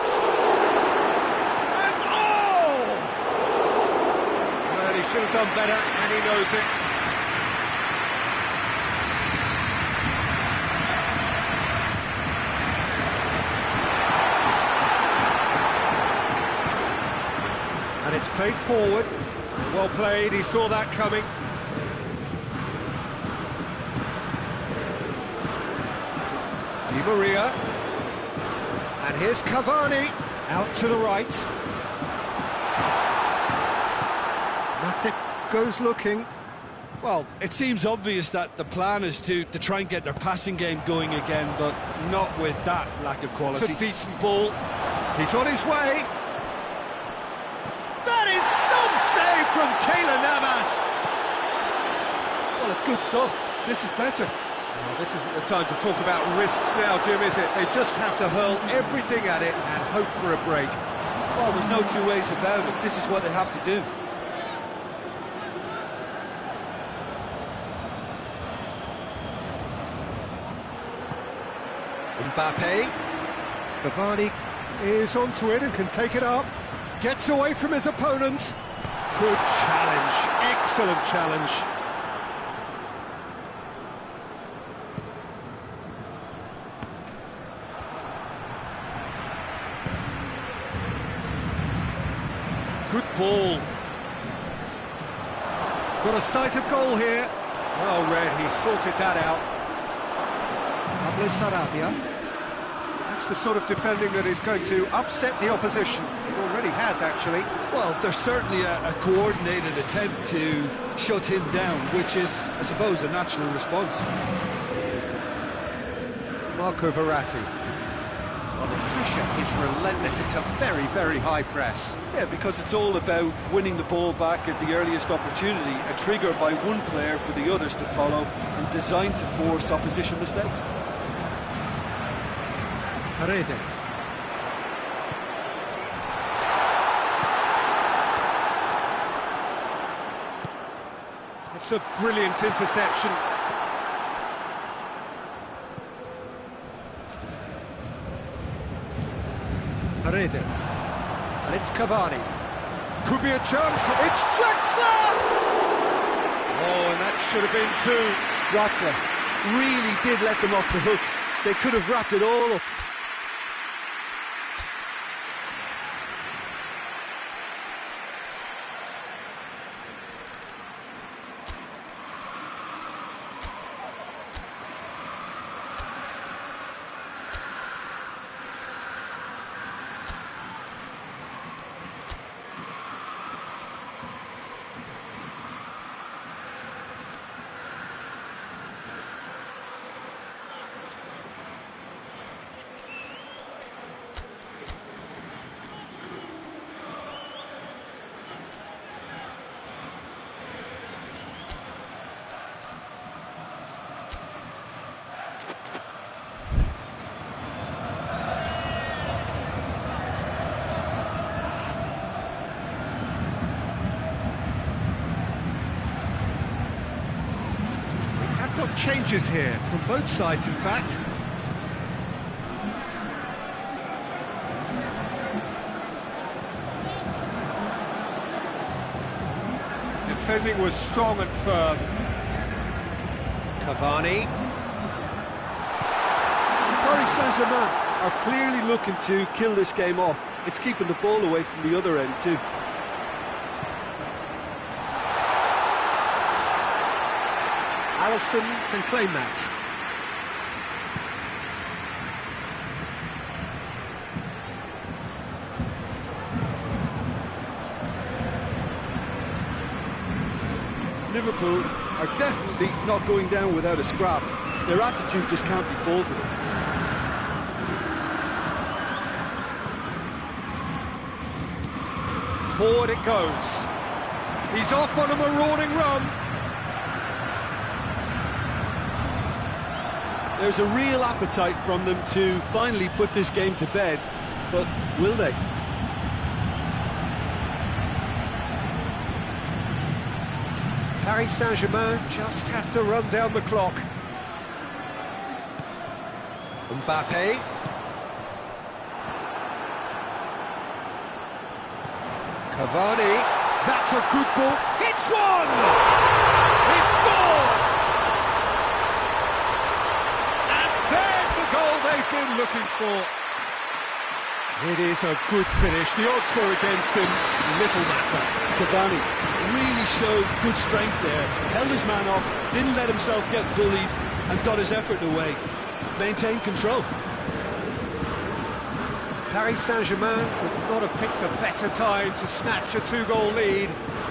And oh! Well, he should have done better, and he knows it. And it's played forward. Well played, he saw that coming. Di Maria. And here's Cavani. Out to the right. Matip goes looking.
Well, it seems obvious that the plan is to try and get their passing game going again, but not with that lack of quality.
It's a decent ball. He's on his way. That is some save from Keylor Navas.
Well, it's good stuff. This is better.
Well, this isn't the time to talk about risks now, Jim, is it? They just have to hurl everything at it and hope for a break.
Well, there's no two ways about it. This is what they have to do.
Mbappe. Cavani is onto it and can take it up. Gets away from his opponent. Good challenge. Excellent challenge. Good ball. Got a sight of goal here. Well read, he sorted that out. Pablo Sarabia. That's the sort of defending that is going to upset the opposition. It already has, actually.
Well, there's certainly a coordinated attempt to shut him down, which is, I suppose, a natural response.
Marco Verratti. Well, the pressure is relentless. It's a very, very high press.
Yeah, because it's all about winning the ball back at the earliest opportunity, a trigger by one player for the others to follow, and designed to force opposition mistakes.
Paredes. It's a brilliant interception. Paredes. And it's Cavani. Could be a chance. It's Draxler! Oh, and that should have been two.
Draxler really did let them off the hook. They could have wrapped it all up.
Changes here from both sides, in fact.
defending was strong and firm. Cavani.
Paris Saint-Germain are clearly looking to kill this game off. It's keeping the ball away from the other end too.
Alisson can claim that.
Liverpool are definitely not going down without a scrap. Their attitude just can't be faulted.
Forward it goes. He's off on a marauding run.
There's a real appetite from them to finally put this game to bed, but will they?
Paris Saint-Germain just have to run down the clock.
Mbappe.
Cavani. That's a good ball. Hits one! He scored! And there's the goal they've been looking for. It is a good finish. The odds were against him. Little matter.
Cavani really showed good strength there. Held his man off, didn't let himself get bullied, and got his effort away. Maintained control.
Paris Saint-Germain could not have picked a better time to snatch a two-goal lead.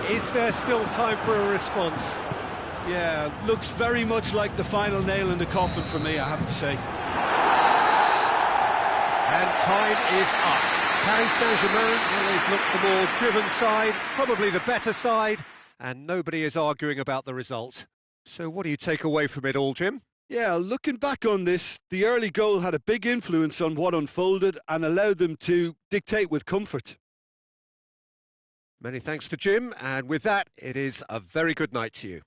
Is there still time for a response?
Yeah, looks very much like the final nail in the coffin for me, I have to say.
And time is up. Paris Saint-Germain always looked the more driven side, probably the better side, and nobody is arguing about the result. So what do you take away from it all, Jim?
Yeah, looking back on this, the early goal had a big influence on what unfolded and allowed them to dictate with comfort.
Many thanks to Jim, and with that, it is a very good night to you.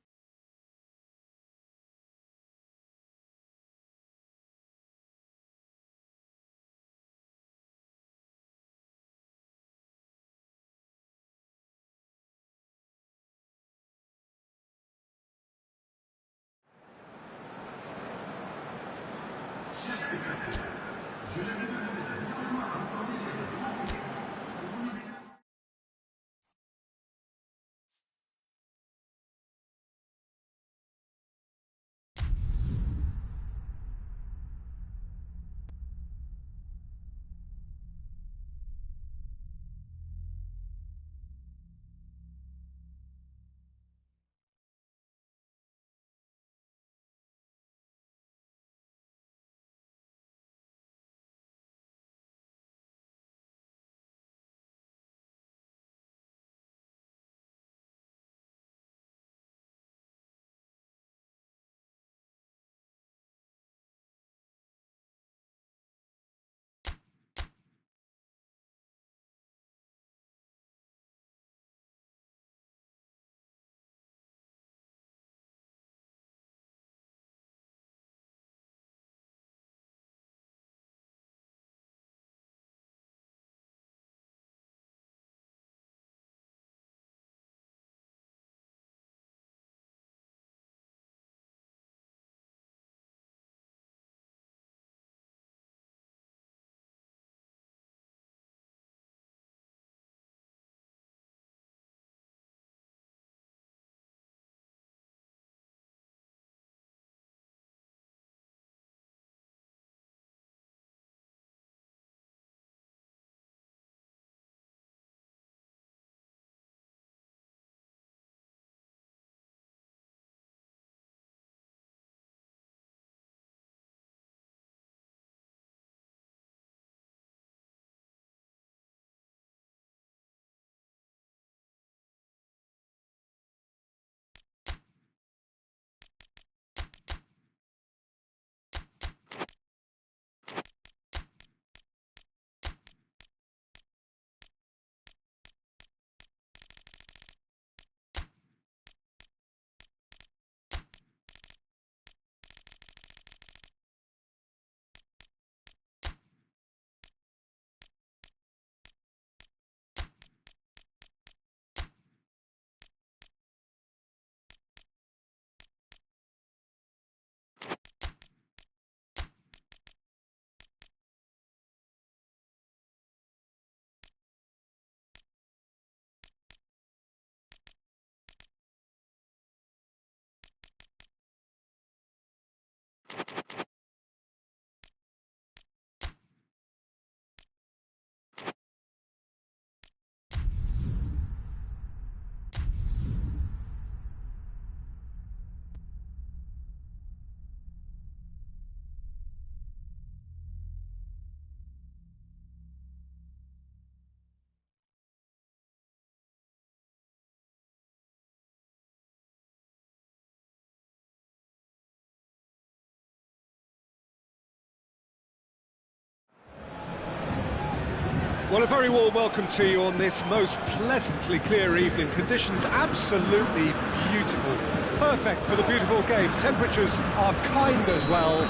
Well, a very warm welcome to you on this most pleasantly clear evening. Conditions absolutely beautiful. Perfect for the beautiful game. Temperatures are kind as well.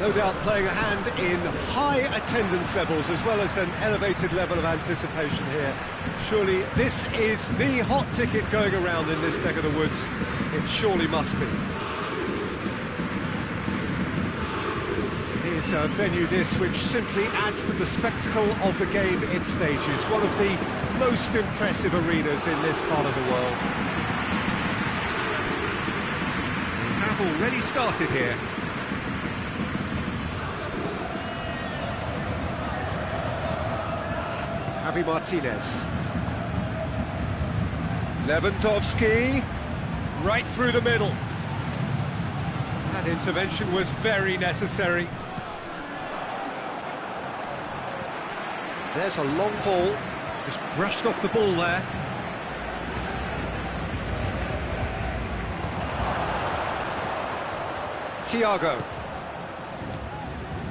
No doubt playing a hand in high attendance levels as well as an elevated level of anticipation here. Surely this is the hot ticket going around in this neck of the woods. It surely must be. It's a venue this which simply adds to the spectacle of the game in stages. One of the most impressive arenas in this part of the world. We have already started here. Javi Martinez. Lewandowski. Right through the middle. That intervention was very necessary. There's a long ball, just brushed off the ball there. Thiago.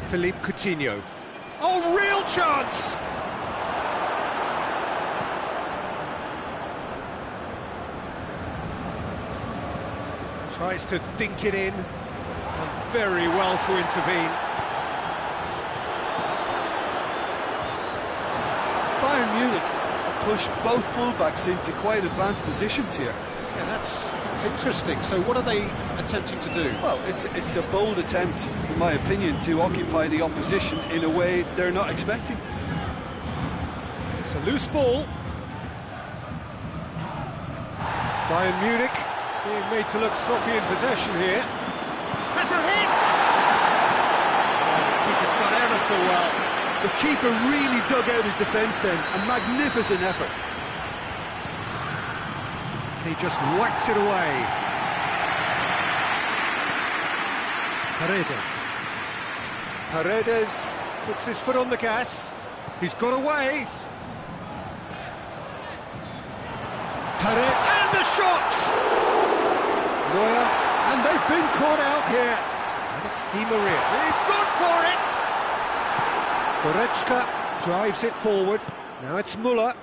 Philippe Coutinho. Oh, real chance! Tries to dink it in. Done very well to intervene.
Bayern Munich have pushed both fullbacks into quite advanced positions here.
Yeah, that's interesting. So what are they attempting to do?
Well, it's a bold attempt, in my opinion, to occupy the opposition in a way they're not expecting.
It's a loose ball. Bayern Munich being made to look sloppy in possession here. Has a hit! The keeper's done ever so well.
The keeper really dug out his defence then, a magnificent effort.
He just whacks it away. Paredes puts his foot on the gas. He's got away. And the shot! Neuer, and they've been caught out here. And it's Di Maria. He's gone for it! Goretzka drives it forward. Now it's Müller.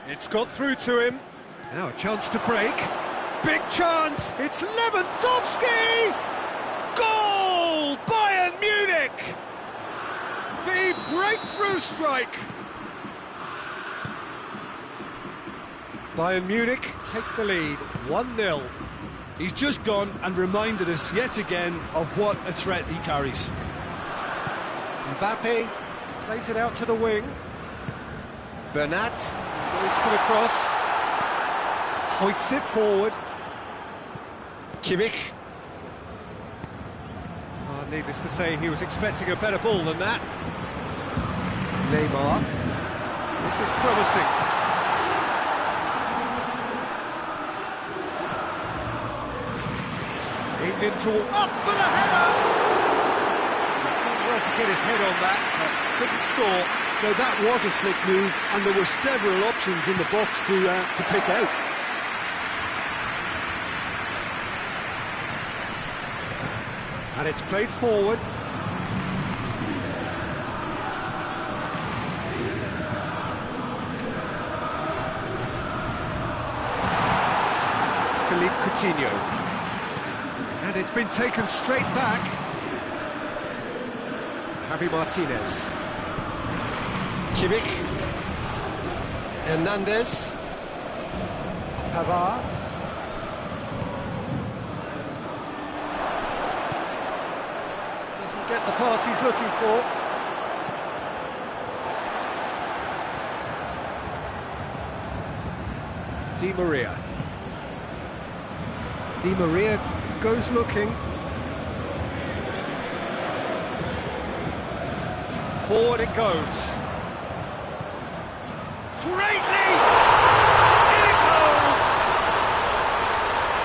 It's got through to him. Now a chance to break. Big chance! It's Lewandowski! Goal! Bayern Munich! The breakthrough strike! Bayern Munich take the lead, 1-0.
He's just gone and reminded us yet again of what a threat he carries.
Mbappe plays it out to the wing. Bernat goes for the cross. Hoists it forward. Kimmich. Oh, needless to say, he was expecting a better ball than that. Neymar. This is promising. Aimed into... Up for the header! He's done well to get his head on that, but couldn't score.
Now that was a slick move, and there were several options in the box to pick out.
And it's played forward. Philippe Coutinho. And it's been taken straight back. Javi Martinez. Kimmich. Hernandez. Pavard. Doesn't get the pass he's looking for. Di Maria. Di Maria goes looking. Forward it goes. Great leap! In it goes!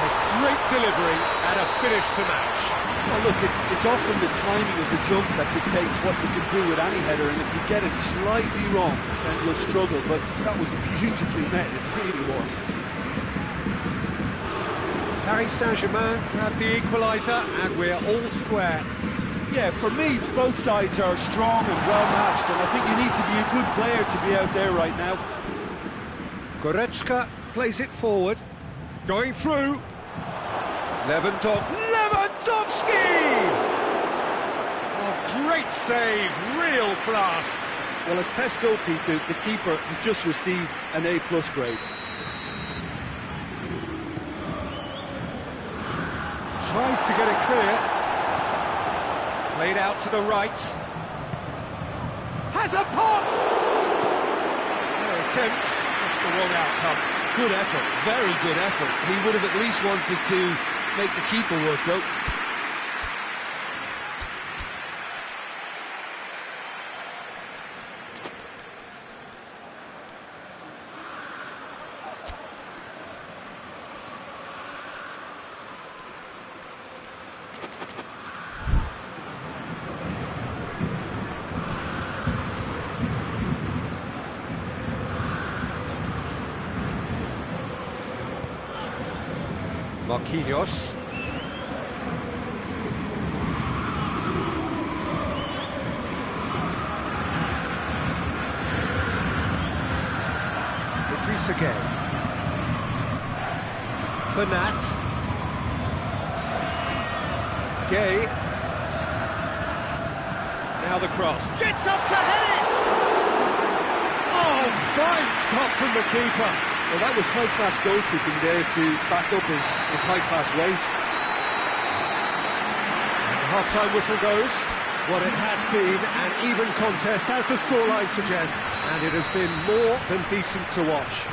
A great delivery and a finish to match.
Well, look, it's often the timing of the jump that dictates what you can do with any header, and if you get it slightly wrong, then you'll struggle, but that was beautifully met, it really was.
Paris Saint-Germain grab the equaliser, and we're all square.
Yeah, for me, both sides are strong and well-matched, and I think you need to be a good player to be out there right now.
Goretzka plays it forward. Going through. Lewandowski! Oh, great save, real class.
Well, as tests go, Peter, the keeper has just received an A+ grade.
Tries to get it clear. Played out to the right. Has a pop! No attempt, that's the wrong outcome.
Good effort, very good effort. He would have at least wanted to make the keeper work, though.
Marquinhos. Idrissa Gueye. Bernat. Gueye. Now the cross. Gets up to head it! Oh, fine stop from the keeper.
Well, that was high-class goalkeeping there to back up his high-class wage.
And the half-time whistle goes. What it has been an even contest, as the scoreline suggests, and it has been more than decent to watch.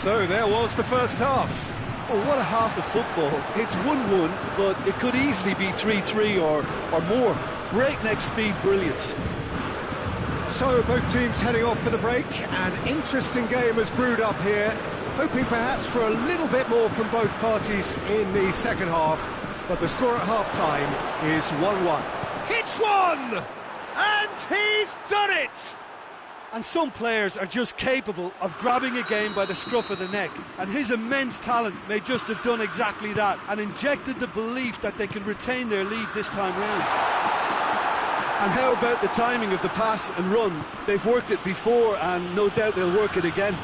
So there was the first half.
Oh, what a half of football. It's 1-1, but it could easily be 3-3 or more. Breakneck speed brilliance.
So both teams heading off for the break. An interesting game has brewed up here, hoping perhaps for a little bit more from both parties in the second half, but the score at half-time is 1-1. Hits one! And he's done it!
And some players are just capable of grabbing a game by the scruff of the neck, and his immense talent may just have done exactly that and injected the belief that they can retain their lead this time round. And how about the timing of the pass and run? They've worked it before, and no doubt they'll work it again.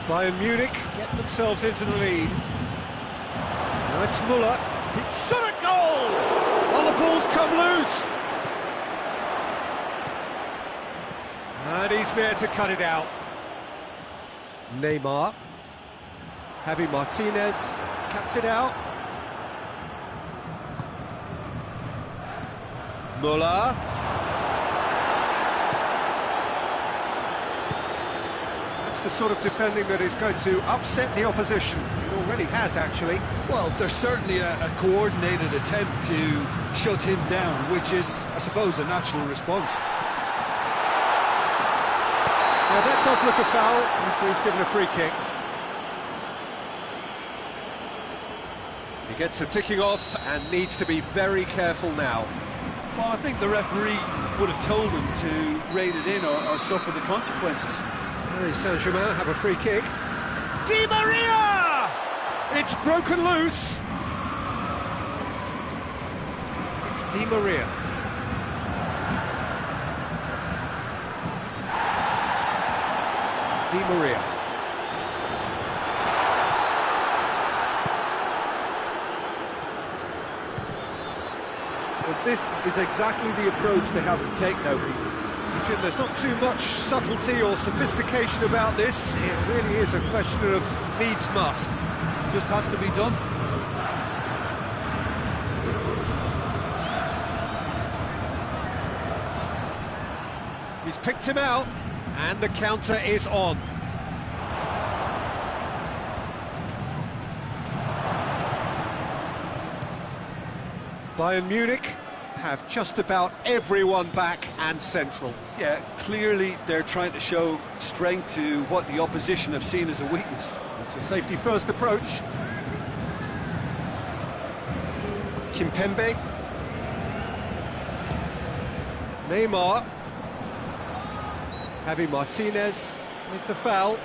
Bayern Munich get themselves into the lead. Now it's Müller. It shot a goal! Oh, the ball's come loose! And he's there to cut it out. Neymar. Javi Martinez cuts it out. Müller. That's the sort of defending that is going to upset the opposition. It already has, actually.
Well, there's certainly a coordinated attempt to shut him down, which is, I suppose, a natural response.
Now that does look a foul, and he's given a free kick. He gets a ticking off and needs to be very careful now.
Well, I think the referee would have told him to rate it in or suffer the consequences.
Paris Saint-Germain have a free kick. Di Maria! It's broken loose. It's Di Maria. Di Maria.
But this is exactly the approach they have to take now, Peter.
Jim, there's not too much subtlety or sophistication about this. It really is a question of needs must.
It just has to be done.
He's picked him out, and the counter is on. Bayern Munich have just about everyone back and central.
Yeah, clearly they're trying to show strength to what the opposition have seen as a weakness.
It's a safety-first approach. Kimpembe. Neymar. Javi Martinez with the foul.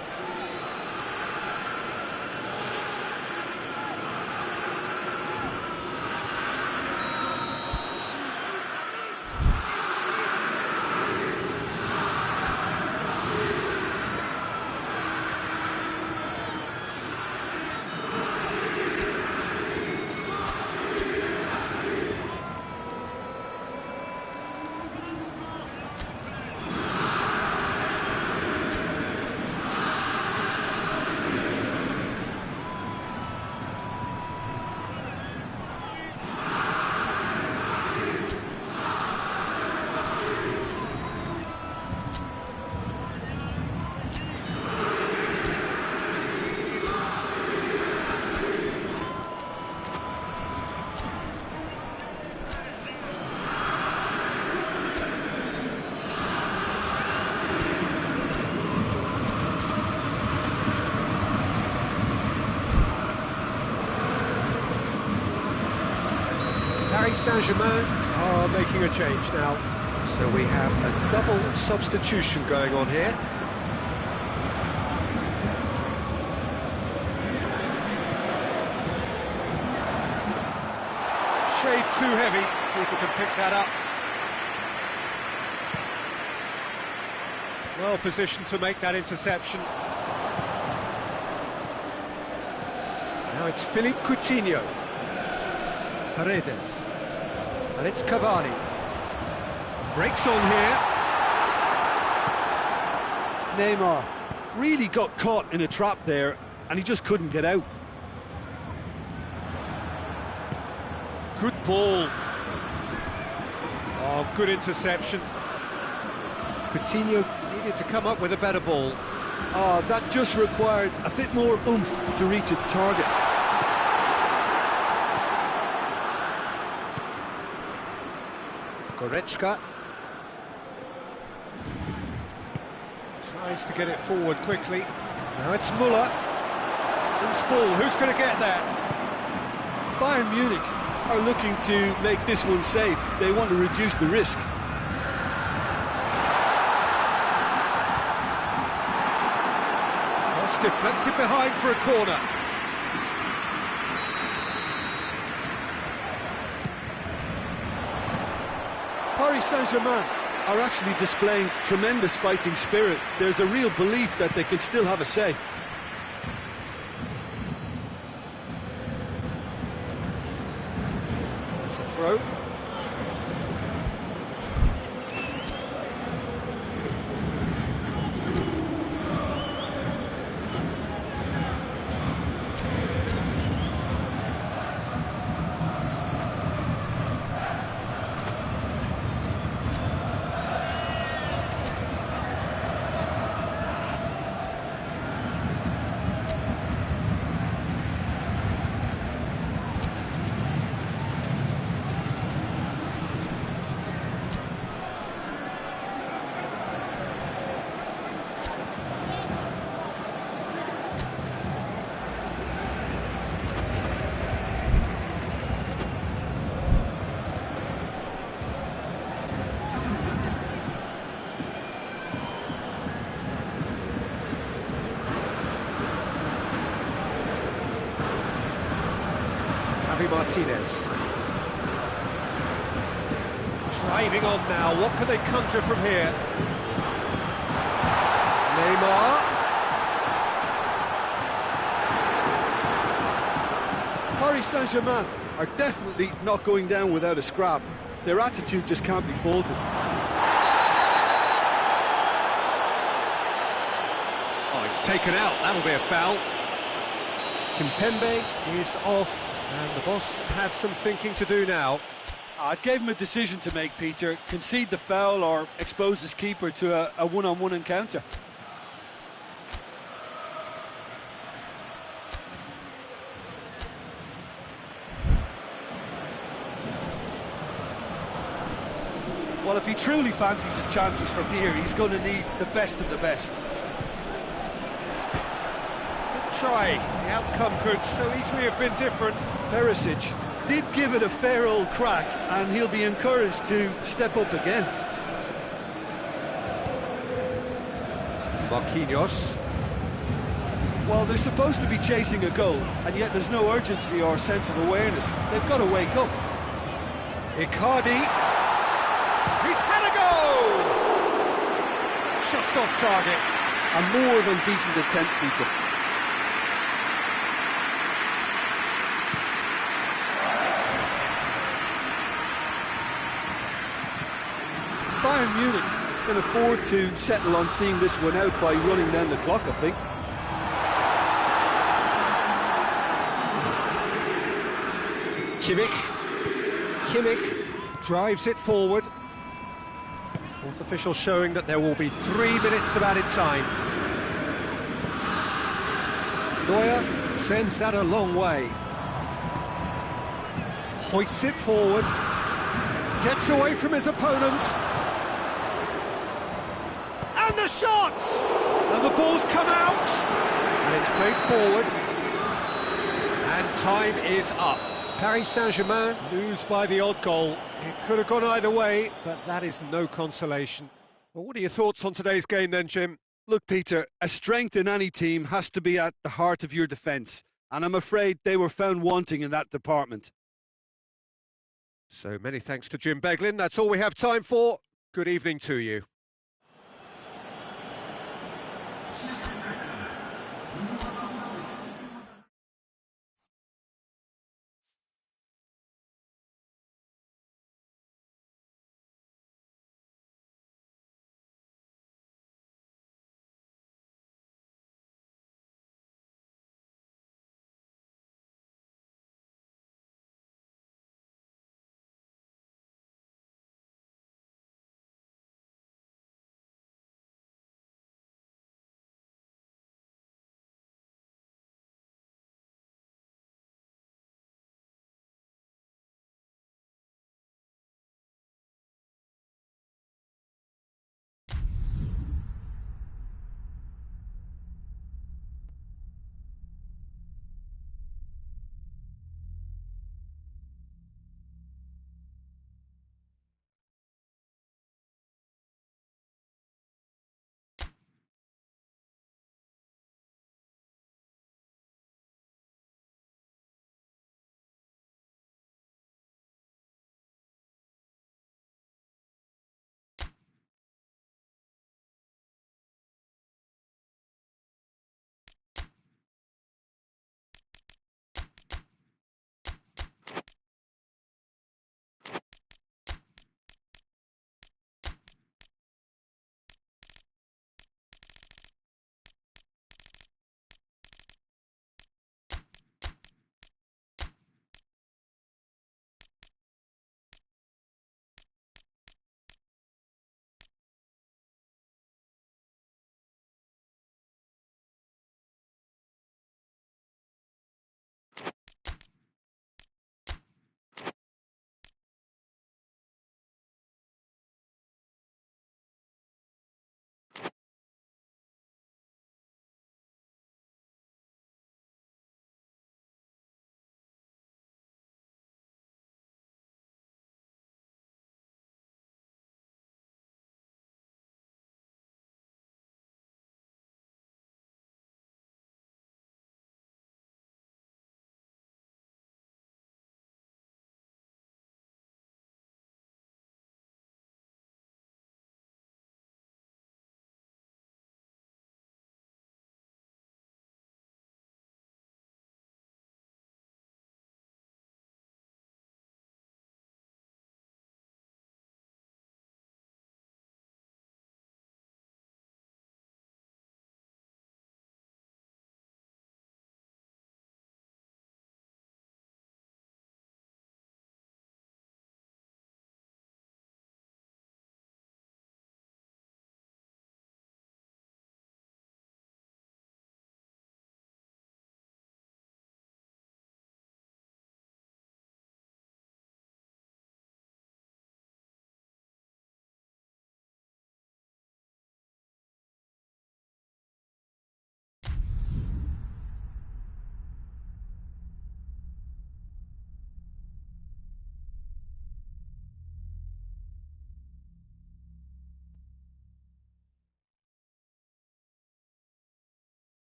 Saint-Germain are making a change now. So we have a double substitution going on here. Shade too heavy, people can pick that up. Well positioned to make that interception. Now it's Philippe Coutinho. Paredes. And it's Cavani. Breaks on here.
Neymar really got caught in a trap there, and he just couldn't get out.
Good ball. Oh, good interception. Coutinho needed to come up with a better ball.
Oh, that just required a bit more oomph to reach its target.
Goretzka tries to get it forward quickly. Now it's Müller. Loose ball, who's going to get that?
Bayern Munich are looking to make this one safe. They want to reduce the risk.
Just deflected behind for a corner.
Paris Saint-Germain are actually displaying tremendous fighting spirit. There's a real belief that they can still have a say.
It's a throw. Martinez. Driving on now, what can they conjure from here? Neymar.
Paris Saint-Germain are definitely not going down without a scrap. Their attitude just can't be faulted.
Oh, he's taken out, that'll be a foul. Kimpembe is off. And the boss has some thinking to do now.
I gave him a decision to make, Peter. Concede the foul or expose his keeper to a one-on-one encounter. Well, if he truly fancies his chances from here, he's going to need the best of the best.
Good try. The outcome could so easily have been different.
Perisic did give it a fair old crack, and he'll be encouraged to step up again.
Marquinhos.
Well, they're supposed to be chasing a goal, and yet there's no urgency or sense of awareness. They've got to wake up.
Icardi. He's had a goal! Just off target.
A more than decent attempt, Peter. Bayern Munich can afford to settle on seeing this one out by running down the clock, I think.
Kimmich drives it forward. Fourth official showing that there will be 3 minutes of added time. Neuer sends that a long way. Hoists it forward. Gets away from his opponents. And the shot! And the ball's come out. And it's played forward. And time is up.
Paris Saint-Germain lose by the odd goal. It could have gone either way, but that is no consolation. Well, what are your thoughts on today's game then, Jim?
Look, Peter, a strength in any team has to be at the heart of your defence, and I'm afraid they were found wanting in that department.
So many thanks to Jim Beglin. That's all we have time for. Good evening to you.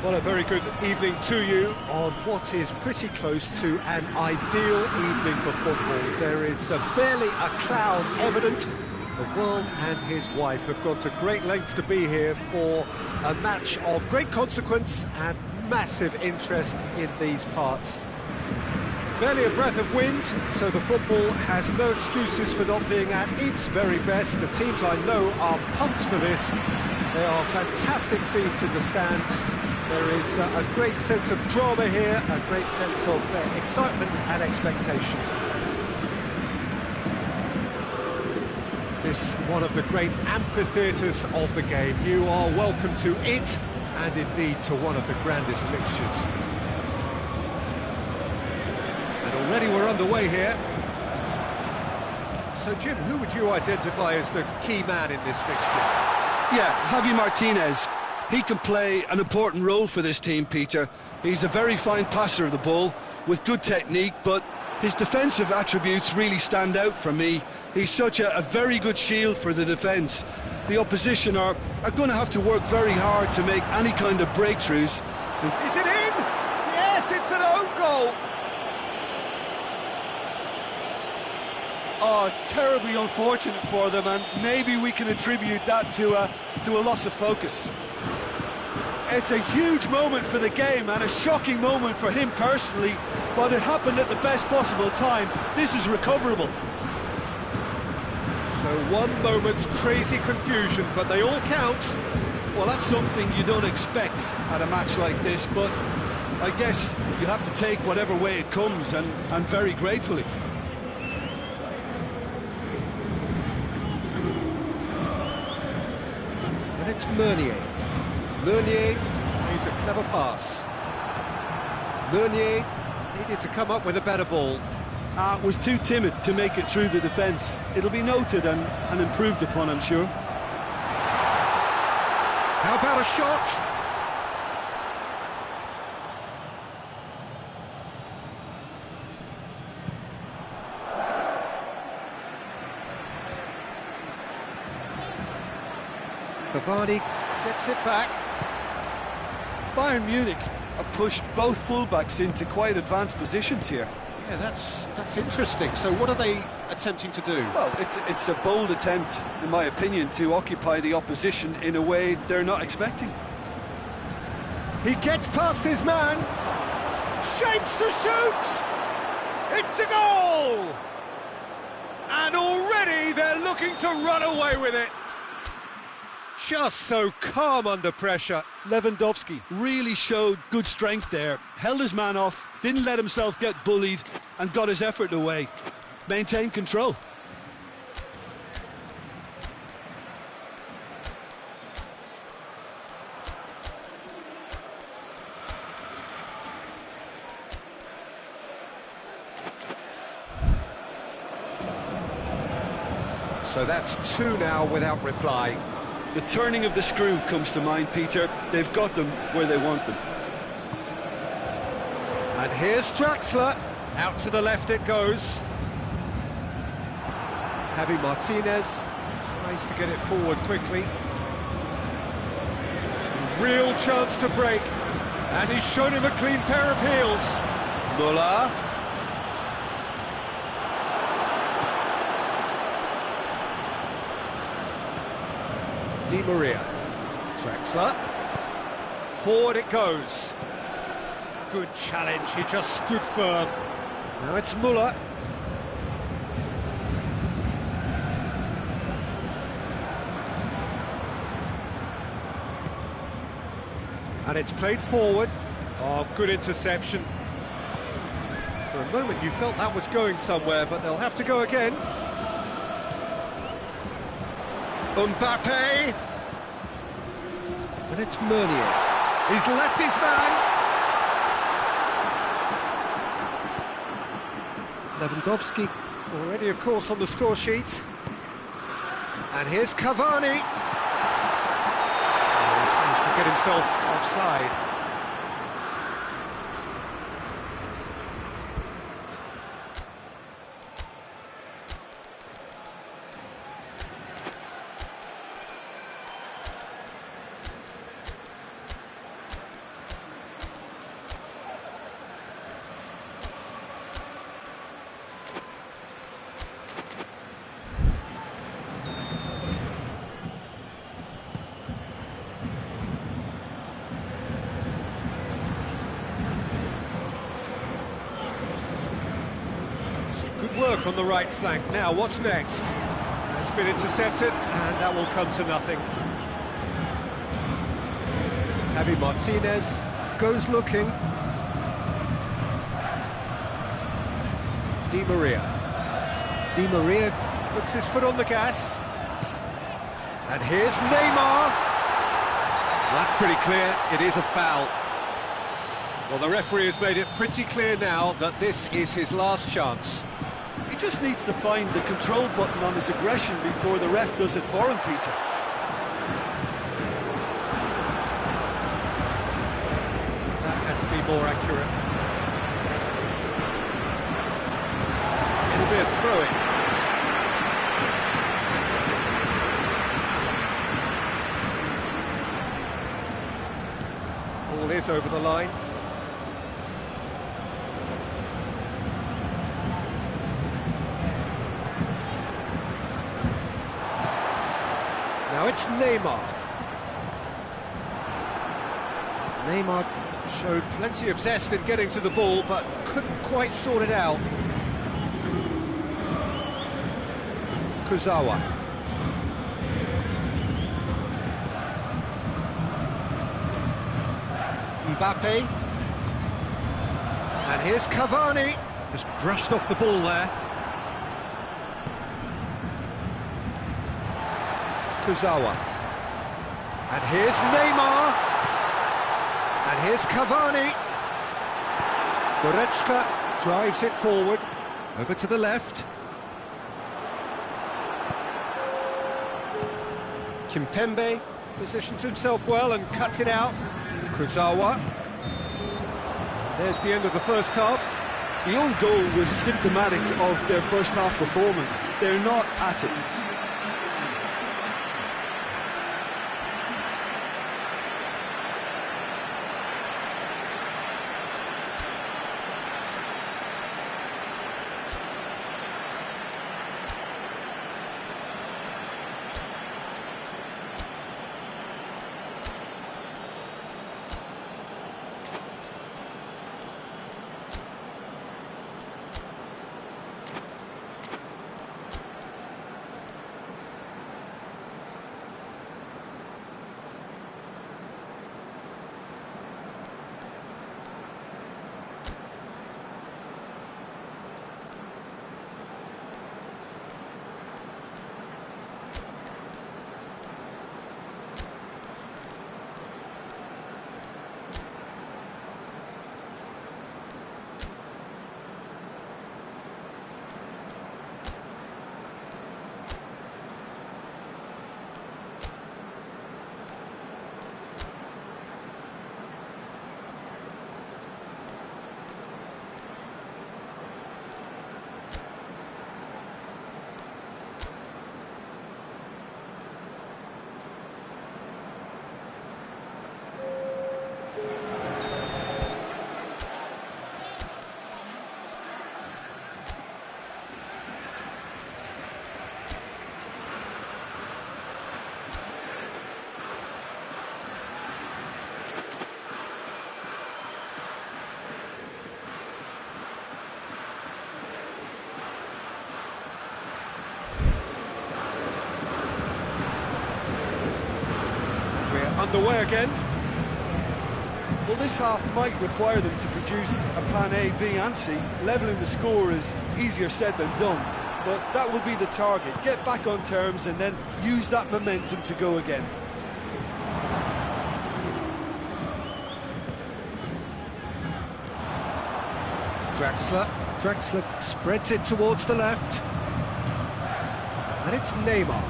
Well, a very good evening to you on what is pretty close to an ideal evening for football. There is barely a cloud evident. The world and his wife have gone to great lengths to be here for a match of great consequence and massive interest in these parts. Barely a breath of wind, so the football has no excuses for not being at its very best. The teams I know are pumped for this. They are fantastic scenes in the stands. There is a great sense of drama here, a great sense of excitement and expectation. This one of the great amphitheatres of the game. You are welcome to it, and indeed to one of the grandest fixtures. And already we're underway here. So, Jim, who would you identify as the key man in this fixture?
Yeah, Javi Martinez. He can play an important role for this team, Peter. He's a very fine passer of the ball with good technique, but his defensive attributes really stand out for me. He's such a very good shield for the defence. The opposition are going to have to work very hard to make any kind of breakthroughs.
Is it in? Yes, it's an own goal.
Oh, it's terribly unfortunate for them, and maybe we can attribute that to a loss of focus. It's a huge moment for the game and a shocking moment for him personally, but it happened at the best possible time. This is recoverable.
So one moment's crazy confusion, but they all count.
Well, that's something you don't expect at a match like this, but I guess you have to take whatever way it comes, and very gratefully.
And it's Meunier. Meunier plays a clever pass. Meunier needed to come up with a better ball.
Was too timid to make it through the defence. It'll be noted and improved upon, I'm sure.
How about a shot? Cavani gets it back.
Bayern Munich have pushed both fullbacks into quite advanced positions here.
Yeah, that's interesting. So what are they attempting to do?
Well, it's a bold attempt, in my opinion, to occupy the opposition in a way they're not expecting.
He gets past his man. Shapes to shoot! It's a goal! And already they're looking to run away with it. Just so calm under pressure.
Lewandowski really showed good strength there, held his man off, didn't let himself get bullied, and got his effort away. Maintained control.
So that's two now without reply.
The turning of the screw comes to mind, Peter. They've got them where they want them.
And here's Draxler. Out to the left it goes. Javi Martinez tries to get it forward quickly. Real chance to break. And he's shown him a clean pair of heels. Muller. Di Maria. Draxler. Forward it goes. Good challenge, he just stood firm. Now it's Muller. And it's played forward. Oh, good interception. For a moment you felt that was going somewhere, but they'll have to go again. Mbappe. And it's Meunier. He's left his man. Lewandowski already, of course, on the score sheet. And here's Cavani. Oh, he's managed to get himself offside. Good work on the right flank. Now, what's next? It's been intercepted, and that will come to nothing. Javi Martinez goes looking. Di Maria. Di Maria puts his foot on the gas. And here's Neymar. That's pretty clear. It is a foul. Well, the referee has made it pretty clear now that this is his last chance.
He just needs to find the control button on his aggression before the ref does it for him, Peter.
That had to be more accurate. It'll be a throw-in. Ball is over the line. Now it's Neymar. Neymar showed plenty of zest in getting to the ball, but couldn't quite sort it out. Kurzawa. Mbappe. And here's Cavani. Just brushed off the ball there. Kurzawa. And here's Neymar. And here's Cavani. Goretzka drives it forward. Over to the left. Kimpembe positions himself well and cuts it out. Kurzawa. There's the end of the first half.
The own goal was symptomatic of their first half performance. They're not at it.
Underway again.
Well, this half might require them to produce a plan A, B and C. Levelling the score is easier said than done, but that will be the target. Get back on terms and then use that momentum to go again.
Draxler spreads it towards the left. And it's Neymar.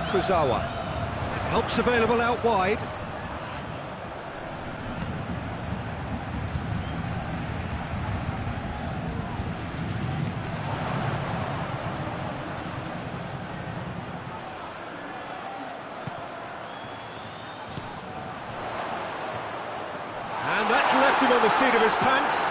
Kurzawa. Helps available out wide. And that's left him on the seat of his pants.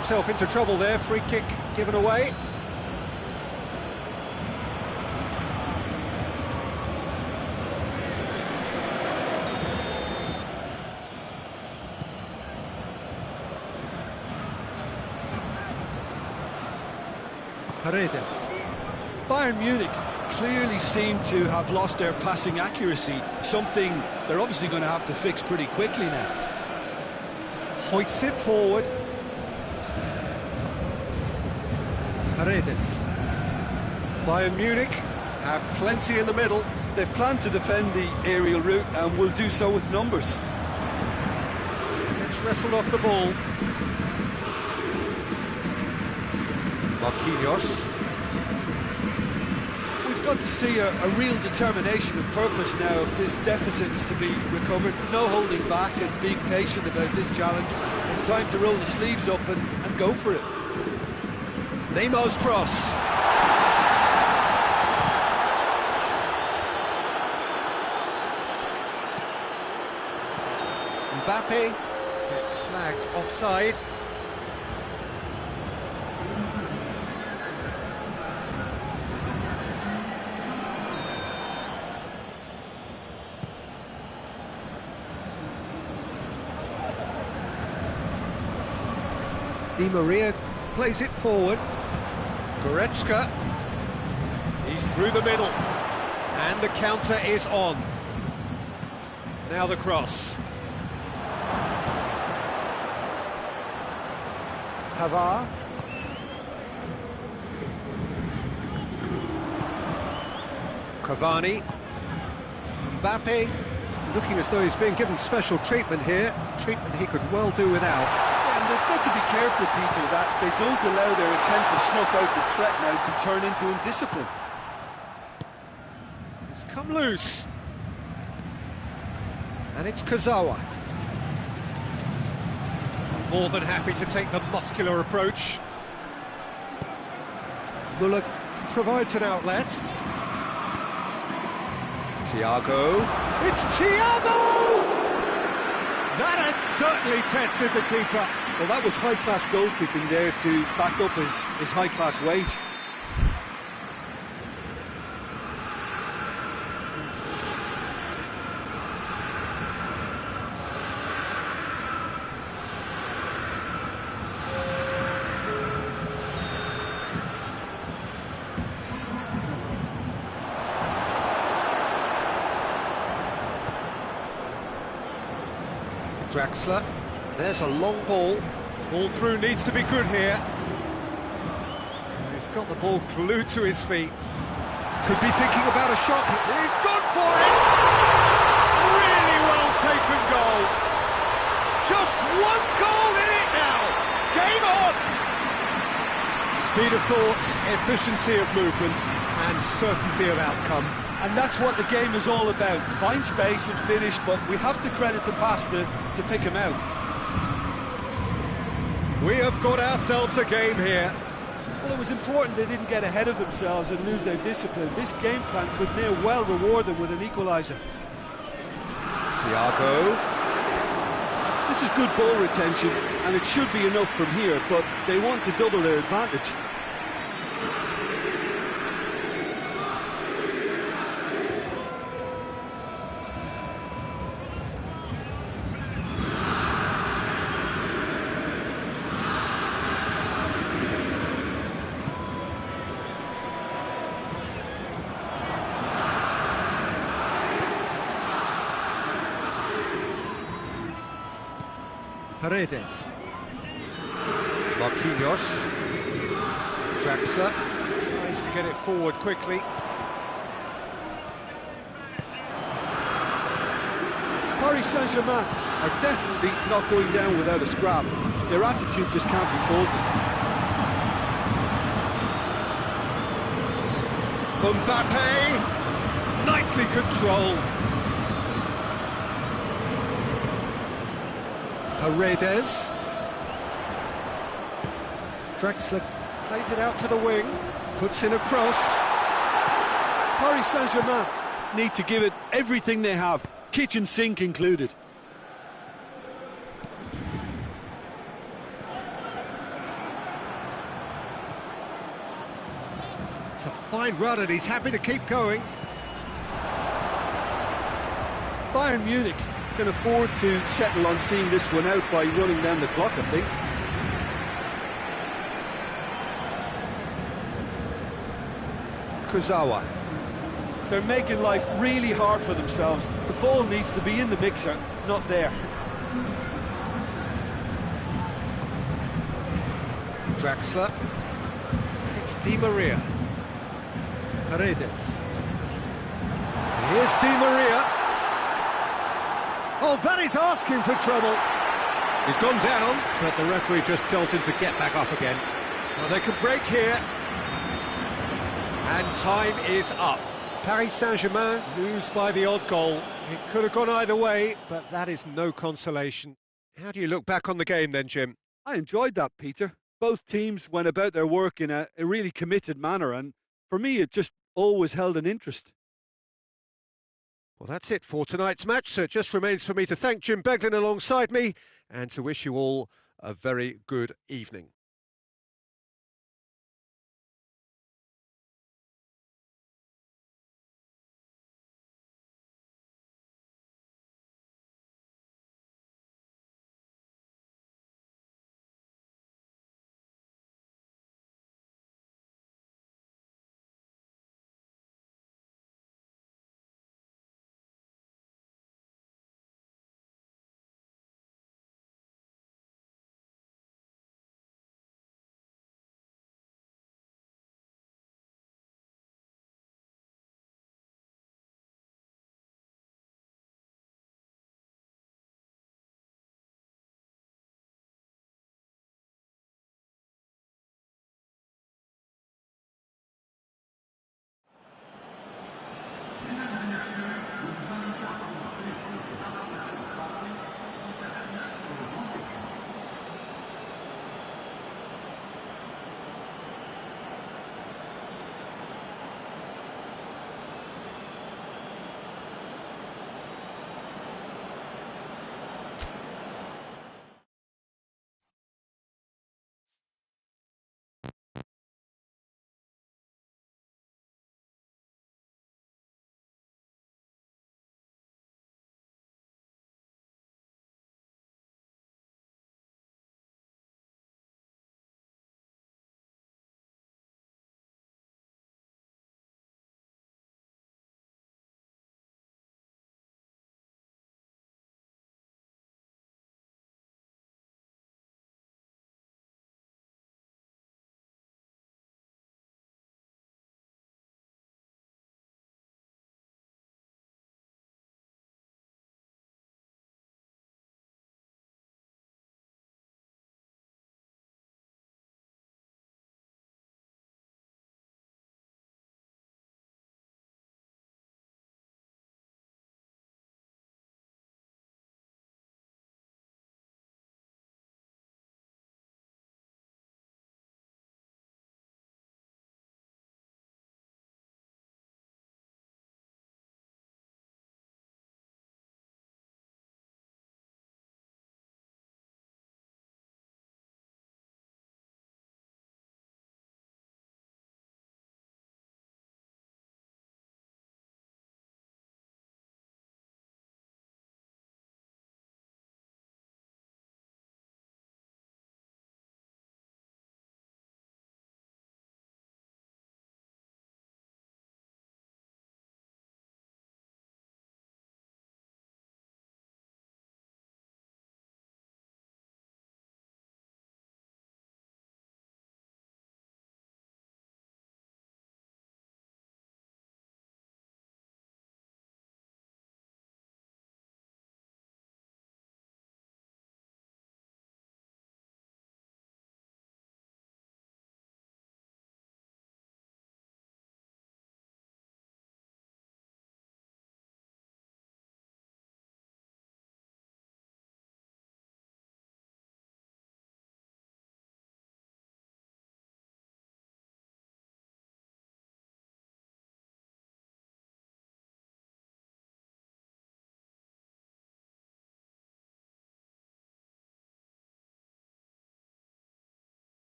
himself into trouble there. Free kick given away. Paredes.
Bayern Munich clearly seem to have lost their passing accuracy, something they're obviously going to have to fix pretty quickly now.
Hoists it forward. Paredes. Bayern Munich have plenty in the middle.
They've planned to defend the aerial route and will do so with numbers.
Gets wrestled off the ball. Marquinhos.
We've got to see a real determination and purpose now if this deficit is to be recovered. No holding back and being patient about this challenge. It's time to roll the sleeves up and go for it.
Neymar's cross. Mbappe gets flagged offside. Di Maria plays it forward. Goretzka. He's through the middle. And the counter is on. Now the cross. Pavard. Cavani. Mbappe. Looking as though he's being given special treatment here. Treatment he could well do without.
They've got to be careful, Peter, that they don't allow their attempt to snuff out the threat now to turn into indiscipline.
It's come loose. And it's Kurzawa. More than happy to take the muscular approach. Muller provides an outlet. Thiago. It's Thiago! That has certainly tested the keeper.
Well, that was high-class goalkeeping there to back up his high-class wage.
Draxler, there's a long ball. Ball through needs to be good here. He's got the ball glued to his feet. Could be thinking about a shot. He's gone for it! Really well taken goal. Just one goal in it now. Game on! Speed of thought, efficiency of movement, and certainty of outcome.
And that's what the game is all about. Find space and finish, but we have to credit the pass to pick him out.
We have got ourselves a game here.
Well, it was important they didn't get ahead of themselves and lose their discipline. This game plan could near well reward them with an equaliser.
Thiago.
This is good ball retention, and it should be enough from here, but they want to double their advantage.
Paredes. Marquinhos. Draxler tries to get it forward quickly.
Paris Saint-Germain are definitely not going down without a scrap. Their attitude just can't be faulted.
Mbappe, nicely controlled. Paredes. Draxler plays it out to the wing, puts in a cross.
Paris Saint-Germain need to give it everything they have, kitchen sink included.
It's a fine run and he's happy to keep going.
Bayern Munich can afford to settle on seeing this one out by running down the clock, I think.
Kurzawa.
They're making life really hard for themselves. The ball needs to be in the mixer, not there.
Draxler. It's Di Maria. Paredes. Here's Di Maria. Oh, that is asking for trouble. He's gone down, but the referee just tells him to get back up again. Well, they could break here. And time is up. Paris Saint-Germain lose by the odd goal. It could have gone either way, but that is no consolation. How do you look back on the game then, Jim?
I enjoyed that, Peter. Both teams went about their work in a really committed manner, and for me it just always held an interest.
Well, that's it for tonight's match, so it just remains for me to thank Jim Beglin alongside me and to wish you all a very good evening.